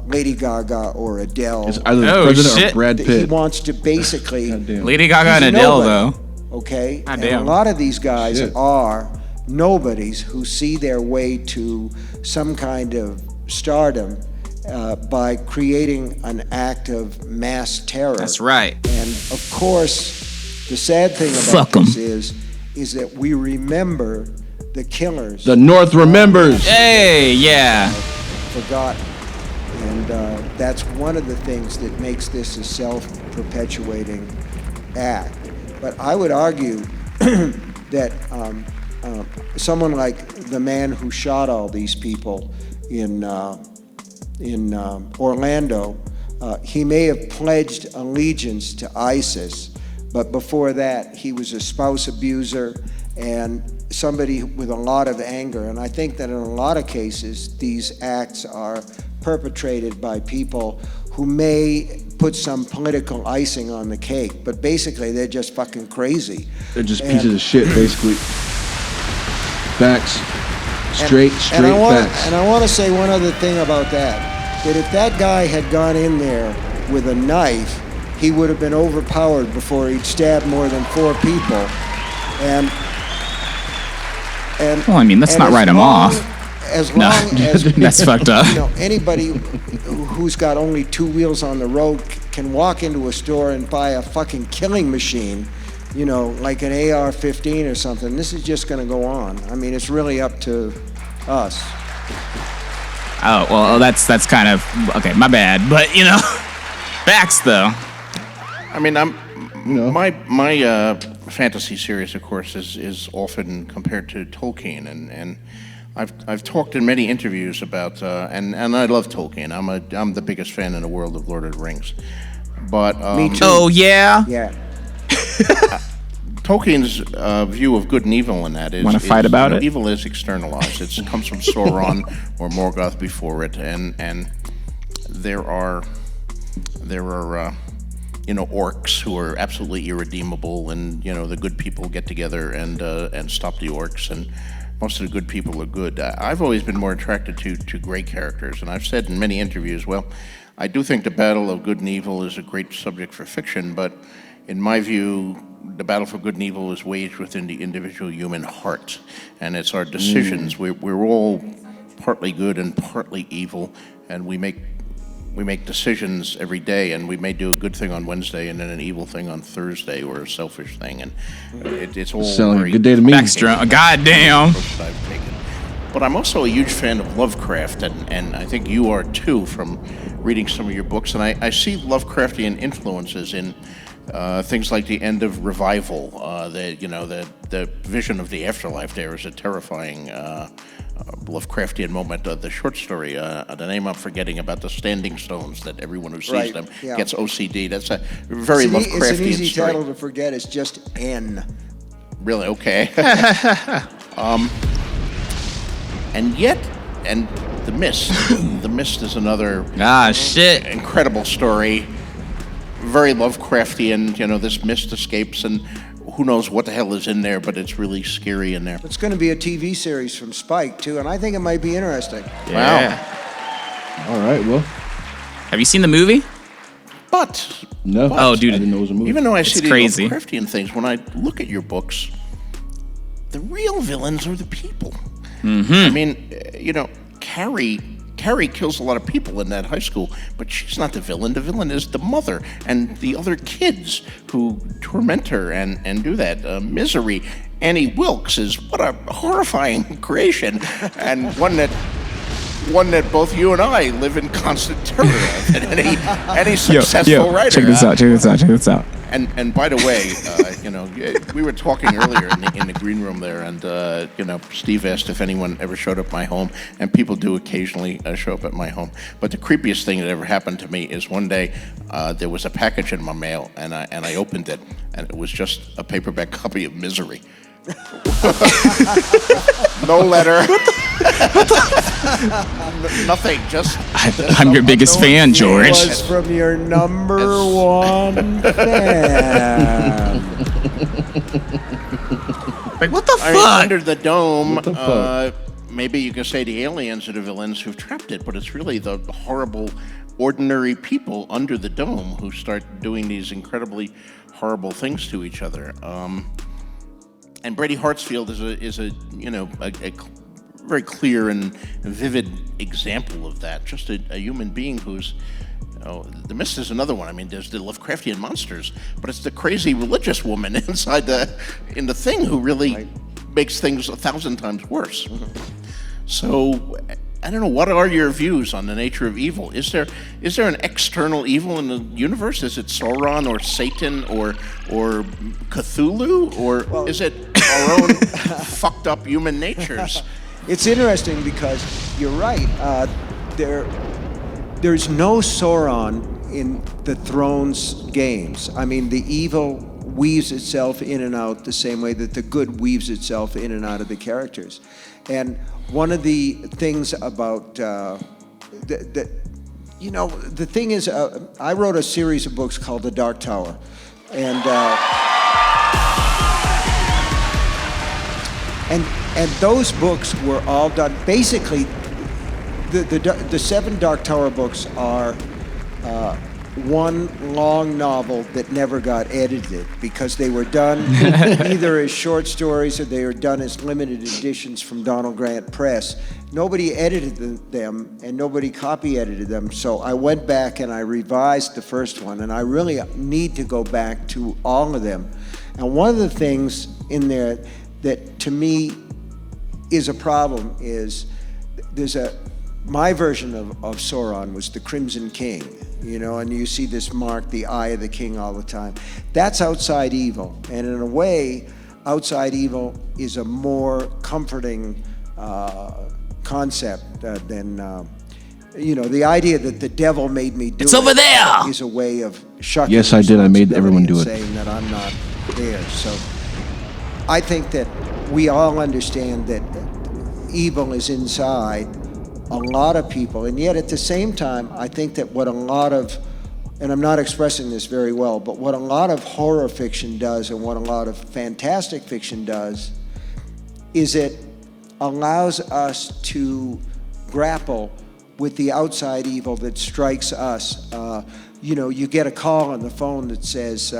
Lady Gaga or Adele. It's either the Oh, president shit. or Brad He Pitt. wants to basically, Goddamn. Lady Gaga he's and a Adele, nobody, though. okay? God And a damn. lot of these guys Shit. are nobodies who see their way to some kind of stardom by creating an act of mass terror. That's right. And of course, the sad thing about Fuck 'em. this is that we remember the killers. The North remembers. Hey, yeah. Forgotten. And that's one of the things that makes this a self-perpetuating act. But I would argue that someone like the man who shot all these people in Orlando, he may have pledged allegiance to ISIS, but before that, he was a spouse abuser and somebody with a lot of anger. And I think that in a lot of cases, these acts are perpetrated by people who may put some political icing on the cake, but basically they're just fucking crazy. They're just pieces of shit, basically. Facts. Straight facts. And I want to say one other thing about that if that guy had gone in there with a knife, he would have been overpowered before he'd stabbed more than 4 people. And Well, I mean, let's not write him off. As long as That's fucked up. Anybody who's got only 2 wheels on the road can walk into a store and buy a fucking killing machine, like an AR-15 or something. This is just going to go on. I mean, it's really up to us. Oh, well, that's kind of, okay, my bad. But, facts, though. I mean, my fantasy series, of course, is often compared to Tolkien, and I've talked in many interviews about and I love Tolkien. I'm the biggest fan in the world of Lord of the Rings, But Me too. Oh yeah. Yeah. Tolkien's view of good and evil in that is... Wanna fight about it? Evil is externalized. It comes from Sauron or Morgoth before it, and there are orcs who are absolutely irredeemable, and the good people get together and stop the orcs, and most of the good people are good. I've always been more attracted to gray characters, and I've said in many interviews, well, I do think the battle of good and evil is a great subject for fiction, but in my view, the battle for good and evil is waged within the individual human heart, and it's our decisions. We're all partly good and partly evil, and we make decisions every day, and we may do a good thing on Wednesday and then an evil thing on Thursday, or a selfish thing, and it's all Sounds like very a good day to me. Backstrom. Goddamn. approach that I've taken. But I'm also a huge fan of Lovecraft, and I think you are too from reading some of your books, and I see Lovecraftian influences in things like the end of Revival. The vision of the afterlife there is a terrifying Lovecraftian moment. The short story, the name I'm forgetting, about the standing stones, that everyone who sees Right, them yeah. gets OCD. That's a very Lovecraftian It's an easy story. title to forget. It's just N. Really? Okay. And The Mist. The Mist is another Shit. incredible story. Very Lovecraftian. This mist escapes, and who knows what the hell is in there, but it's really scary in there. It's going to be a TV series from Spike, too, and I think it might be interesting. Yeah. All right, well, Have you seen the movie? But no. Oh, dude. I didn't know it was a movie. even though I see the crazy. Lovecraftian things, when I look at your books, the real villains are the people. I mean, Carrie kills a lot of people in that high school, but she's not the villain. The villain is the mother and the other kids who torment her and do that. Misery. Annie Wilkes is what a horrifying creation, and one that both you and I live in constant terror of. And any successful writer. Check this out. And by the way, we were talking earlier in the green room there, and Steve asked if anyone ever showed up at my home, and people do occasionally show up at my home. But the creepiest thing that ever happened to me is one day there was a package in my mail, and I opened it, and it was just a paperback copy of Misery. No letter. Nothing. Just I'm your biggest fan, It George. was from your number one fan. Like, what the I mean, fuck? under the dome. What the fuck? Maybe you could say the aliens are the villains who've trapped it, but it's really the horrible, ordinary people under the dome who start doing these incredibly horrible things to each other. And Brady Hartsfield is a very clear and vivid example of that. Just a human being who's, The Mist is another one. I mean, there's the Lovecraftian monsters, but it's the crazy religious woman in the thing who really makes things 1,000 times worse. So, I don't know. What are your views on the nature of evil? Is there an external evil in the universe? Is it Sauron or Satan or Cthulhu, or is it our own fucked up human natures? It's interesting because you're right. There's no Sauron in the Thrones games. I mean, the evil weaves itself in and out the same way that the good weaves itself in and out of the characters. And one of the things about the thing is, I wrote a series of books called The Dark Tower, and those books were all done. Basically, the 7 Dark Tower books are one long novel that never got edited because they were done either as short stories or they were done as limited editions from Donald Grant Press. Nobody edited them and nobody copy edited them. So I went back and I revised the first one, and I really need to go back to all of them. And one of the things in there that to me is a problem is my version of Sauron was the Crimson King, and you see this mark, the Eye of the King, all the time. That's outside evil, and in a way, outside evil is a more comforting concept than, the idea that the devil made me do It's over there! is a way of shucking Yes, I did. I made everyone do it. saying that I'm not there. So I think that we all understand that evil is inside a lot of people, and yet at the same time, I think that what a lot of, and I'm not expressing this very well, but what a lot of horror fiction does and what a lot of fantastic fiction does is it allows us to grapple with the outside evil that strikes us. You get a call on the phone that says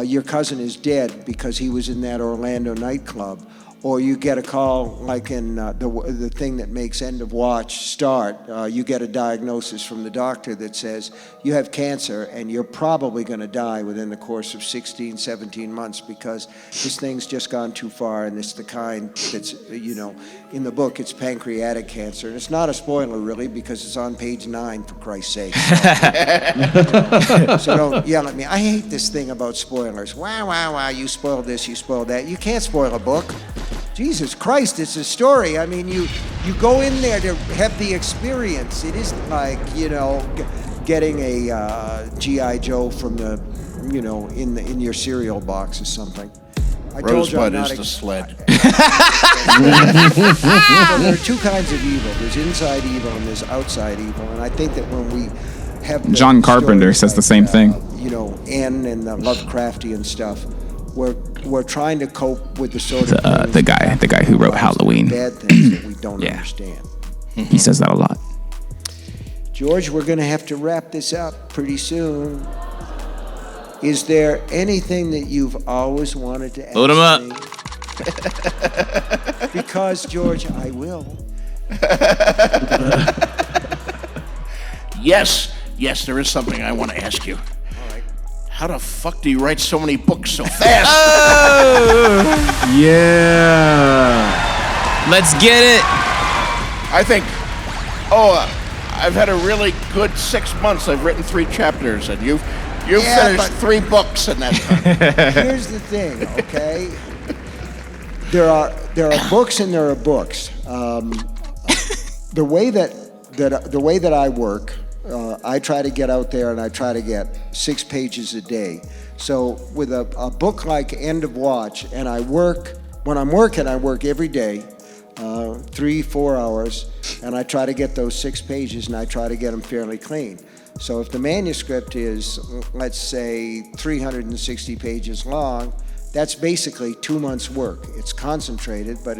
your cousin is dead because he was in that Orlando nightclub. Or you get a call like in the thing that makes End of Watch start. You get a diagnosis from the doctor that says you have cancer and you're probably going to die within the course of 16, 17 months because this thing's just gone too far, and it's the kind that's, in the book it's pancreatic cancer. And it's not a spoiler really because it's on page 9, for Christ's sake. So don't yell at me. I hate this thing about spoilers. Wow, you spoiled this, you spoiled that. You can't spoil a book. Jesus Christ, it's a story. I mean, you go in there to have the experience. It isn't like, getting a G.I. Joe from the, in your cereal box or something. I told you I'm Rosebud not is the sled. So there are two kinds of evil. There's inside evil and there's outside evil. And I think that when we have the John Carpenter stories says the like, same thing. N and the Lovecraftian stuff, we're trying to cope with the sort of things the guy who wrote Halloween. bad things that we don't Yeah. understand. He says that a lot. George, we're going to have to wrap this up pretty soon. Is there anything that you've always wanted to ask Load 'em up. me? Because, George, I will. Yes, there is something I want to ask you. All right. How the fuck do you write so many books so fast? Yeah. Let's get it. I think, I've had a really good 6 months. I've written 3 chapters, and you've Yeah, finished but- 3 books in that time. Here's the thing, okay? There are books and there are books. The way that I work, I try to get out there and I try to get 6 pages a day. So with a book like End of Watch, and when I'm working, I work every day, 3-4 hours, and I try to get those 6 pages and I try to get them fairly clean. So if the manuscript is, let's say, 360 pages long, that's basically 2 months' work. It's concentrated, but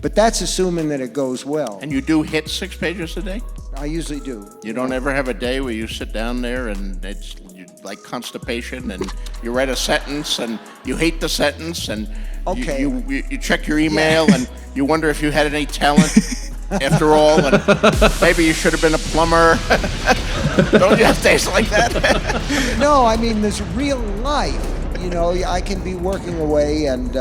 but that's assuming that it goes well. And you do hit 6 pages a day? I usually do. You don't ever have a day where you sit down there and it's like constipation and you write a sentence and you hate the sentence and Okay. you check your email and you wonder if you had any talent after all and maybe you should have been a plumber. Don't you have days like that? No, I mean, there's real life. I can be working away and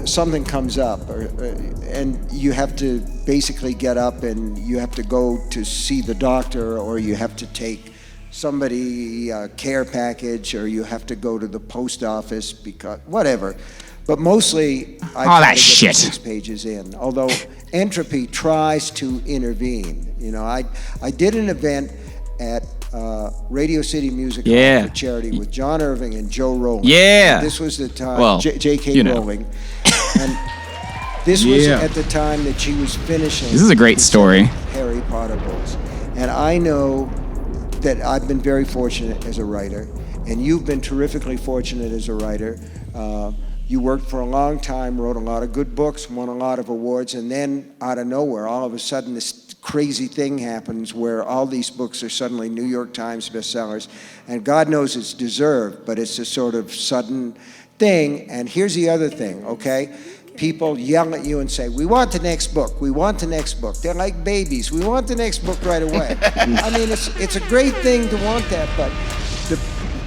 something comes up, and you have to basically get up and you have to go to see the doctor, or you have to take somebody a care package, or you have to go to the post office because whatever. But mostly, I try that to get shit. the 6 pages in. Although entropy tries to intervene. I did an event at Radio City Music Hall Yeah. for charity with John Irving and Joe Rowling. Yeah. This was the time, Well, J.K. you Rowling. know. And this was Yeah. at the time that she was finishing. This is a great the story. Harry Potter books. And I know that I've been very fortunate as a writer, and you've been terrifically fortunate as a writer. You worked for a long time, wrote a lot of good books, won a lot of awards, and then out of nowhere, all of a sudden, this crazy thing happens where all these books are suddenly New York Times bestsellers, and God knows it's deserved, but it's a sort of sudden thing. And here's the other thing, okay? People yell at you and say, "We want the next book. We want the next book." They're like babies. We want the next book right away. I mean, it's a great thing to want that, but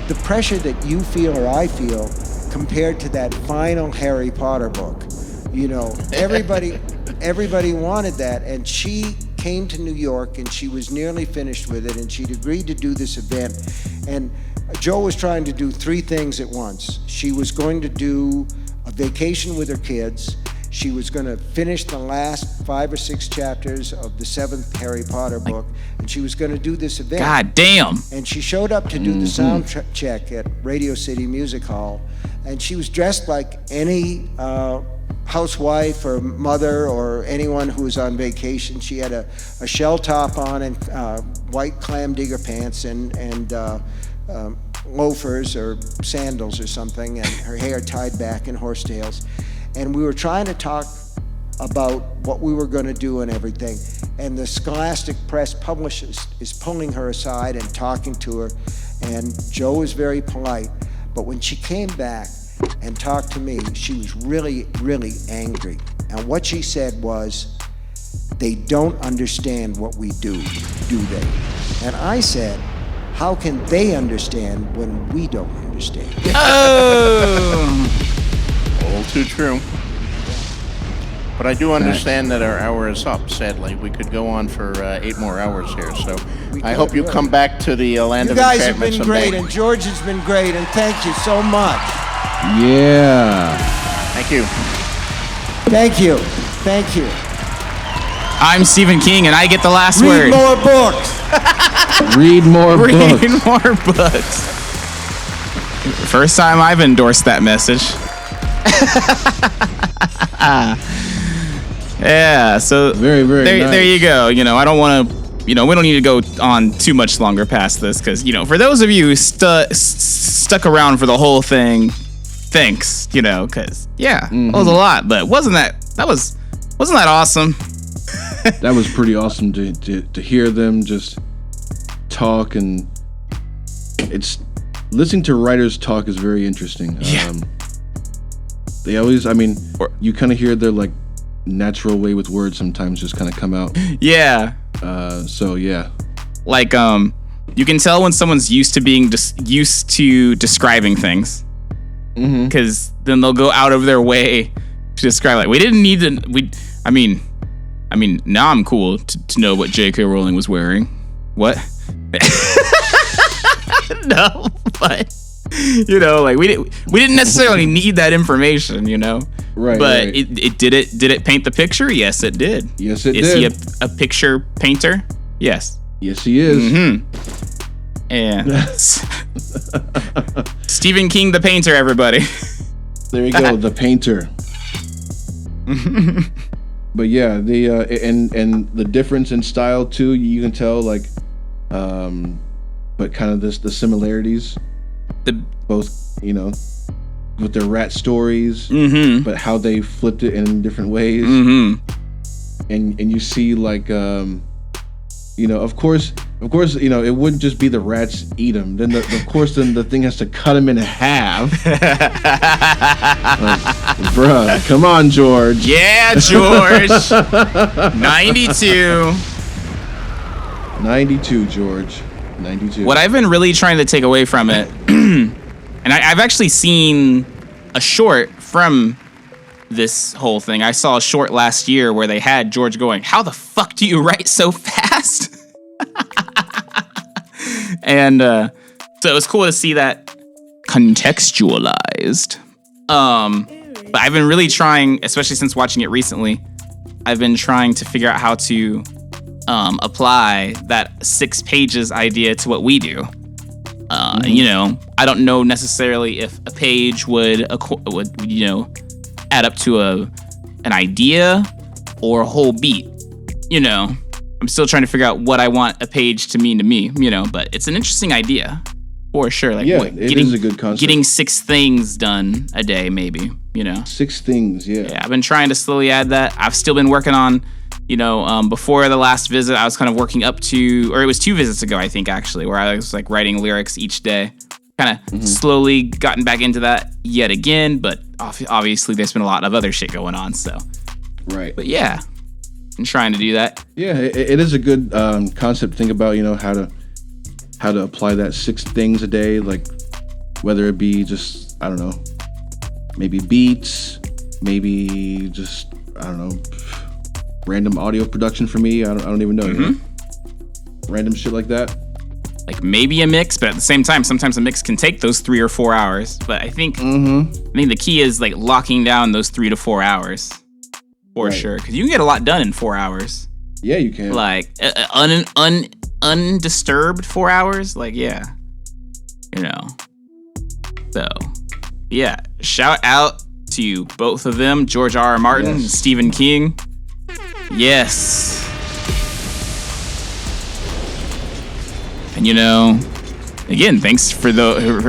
the pressure that you feel or I feel compared to that final Harry Potter book, everybody wanted that, and she came to New York and she was nearly finished with it, and she'd agreed to do this event. And Joe was trying to do 3 things at once. She was going to do a vacation with her kids, She was going to finish the last 5 or 6 chapters of the 7th Harry Potter book, and she was going to do this event. God damn. And she showed up to do the sound check at Radio City Music Hall, and she was dressed like any housewife or mother or anyone who was on vacation. She had a shell top on and white clam digger pants and loafers or sandals or something, and her hair tied back in horsetails. And we were trying to talk about what we were going to do and everything. And the Scholastic Press publisher is pulling her aside and talking to her. And Joe was very polite. But when she came back and talked to me, she was really, really angry. And what she said was, they don't understand what we do they? And I said, how can they understand when we don't understand? Oh. All too true. But I do understand that our hour is up, sadly. We could go on for 8 more hours here, so I hope you come back to the land You of guys have enchantment been someday. great, and George has been great, and thank you so much. Yeah. Thank you. Thank you. Thank you. I'm Stephen King, and I get the last Read word. more books. Read more books. Read more books. First time I've endorsed that message. Yeah, so Very, very nice. there you go. You know, I don't want to, we don't need to go on too much longer past this because, for those of you who stuck around for the whole thing, thanks, because, that was a lot, but wasn't that awesome? That was pretty awesome to hear them just talk, and it's listening to writers talk is very interesting. Yeah. They always, you kind of hear their like natural way with words sometimes just kind of come out. Yeah. So yeah. Like you can tell when someone's used to describing things, because then they'll go out of their way to describe. Like we didn't need to. Now I'm cool to know what J.K. Rowling was wearing. What? No, but like we didn't necessarily need that information, Right. But right. it did it paint the picture? Yes, it did. Yes, it Is did. he a picture painter? Yes. Yes, he is. And Stephen King, the painter, everybody. There you go, the painter. But yeah, the and the difference in style too, you can tell like, but kind of the similarities. Both, with their rat stories, but how they flipped it in different ways. And you see like, of course, it wouldn't just be the rats eat them. Then the thing has to cut them in half. Bruh, come on, George. Yeah, George. 92. 92, George. 92. What I've been really trying to take away from it, and I've actually seen a short from this whole thing. I saw a short last year where they had George going, "How the fuck do you write so fast?" And so it was cool to see that contextualized. But I've been really trying, especially since watching it recently, I've been trying to figure out how to apply that 6 pages idea to what we do. I don't know necessarily if a page would add up to an idea or a whole beat. I'm still trying to figure out what I want a page to mean to me, but it's an interesting idea for sure. Like, yeah, it is a good concept. Getting 6 things done a day, maybe, 6 things, yeah. Yeah, I've been trying to slowly add that. I've still been working on, before the last visit, I was kind of working up to, or it was 2 visits ago, I think, actually, where I was like writing lyrics each day. Kind of slowly gotten back into that yet again, but obviously there's been a lot of other shit going on, so. Right. But yeah, I'm trying to do that. Yeah, it is a good concept to think about, how to apply that 6 things a day, like whether it be just, I don't know, maybe beats, maybe just, I don't know, random audio production for me. I don't even know. Random shit like that. Like maybe a mix, but at the same time, sometimes a mix can take those 3 or 4 hours. But I think the key is like locking down those 3 to 4 hours. for sure, because you can get a lot done in 4 hours. Yeah, you can. Like undisturbed 4 hours. Like, yeah, you know. So, yeah, shout out to both of them, George R.R. Martin and Stephen King. Yes. And you know, again, thanks for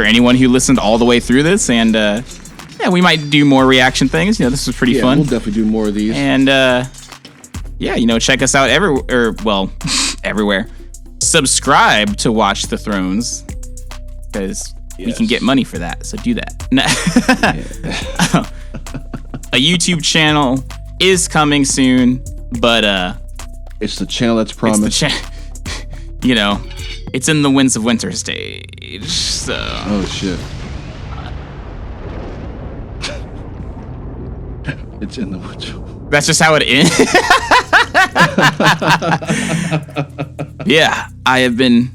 anyone who listened all the way through this. And yeah, we might do more reaction things. You know, this was pretty fun. We'll definitely do more of these. And yeah, you know, check us out everywhere. Well, everywhere. Subscribe to Watch the Thrones, because we can get money for that. So do that. A YouTube channel is coming soon, but it's the channel that's promised. You know, it's in the Winds of Winter stage. So. Oh shit. It's in the winter. That's just how it ends. Yeah, I have been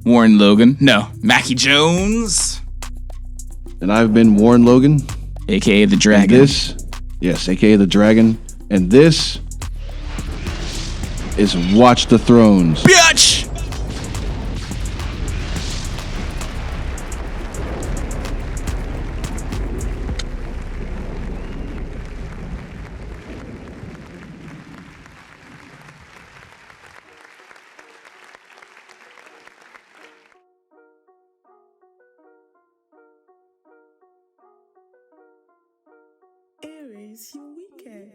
Warren Logan. No, Mackie Jones. And I've been Warren Logan, aka the Dragon. aka the Dragon. And this is Watch the Thrones. Bitch! Aries, your weekend.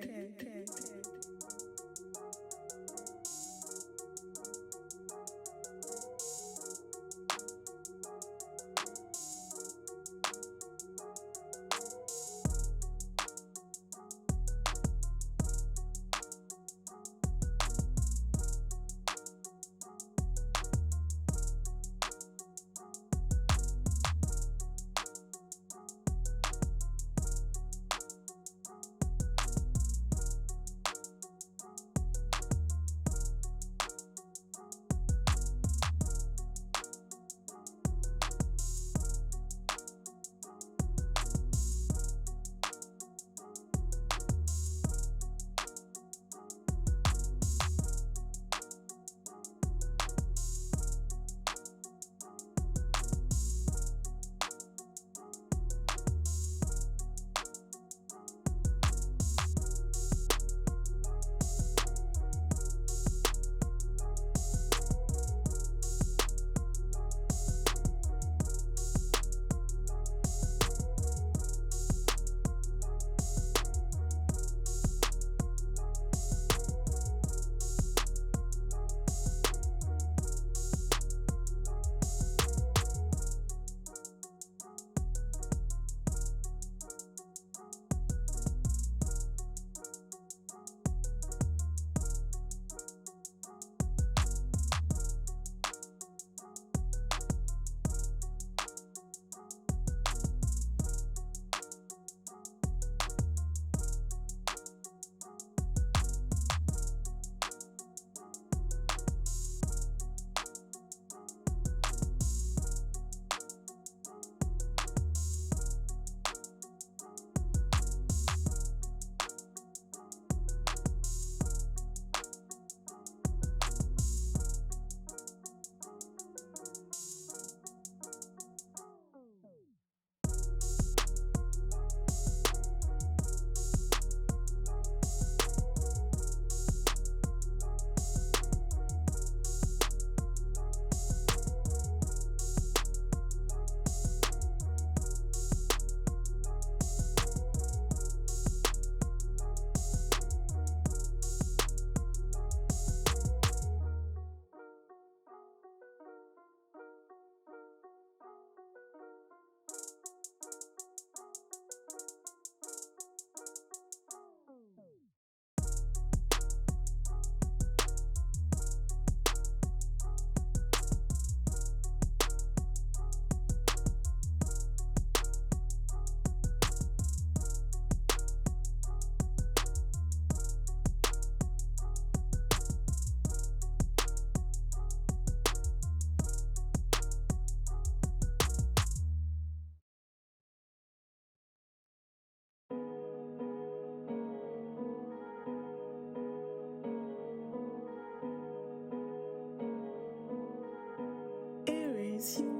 Aries, your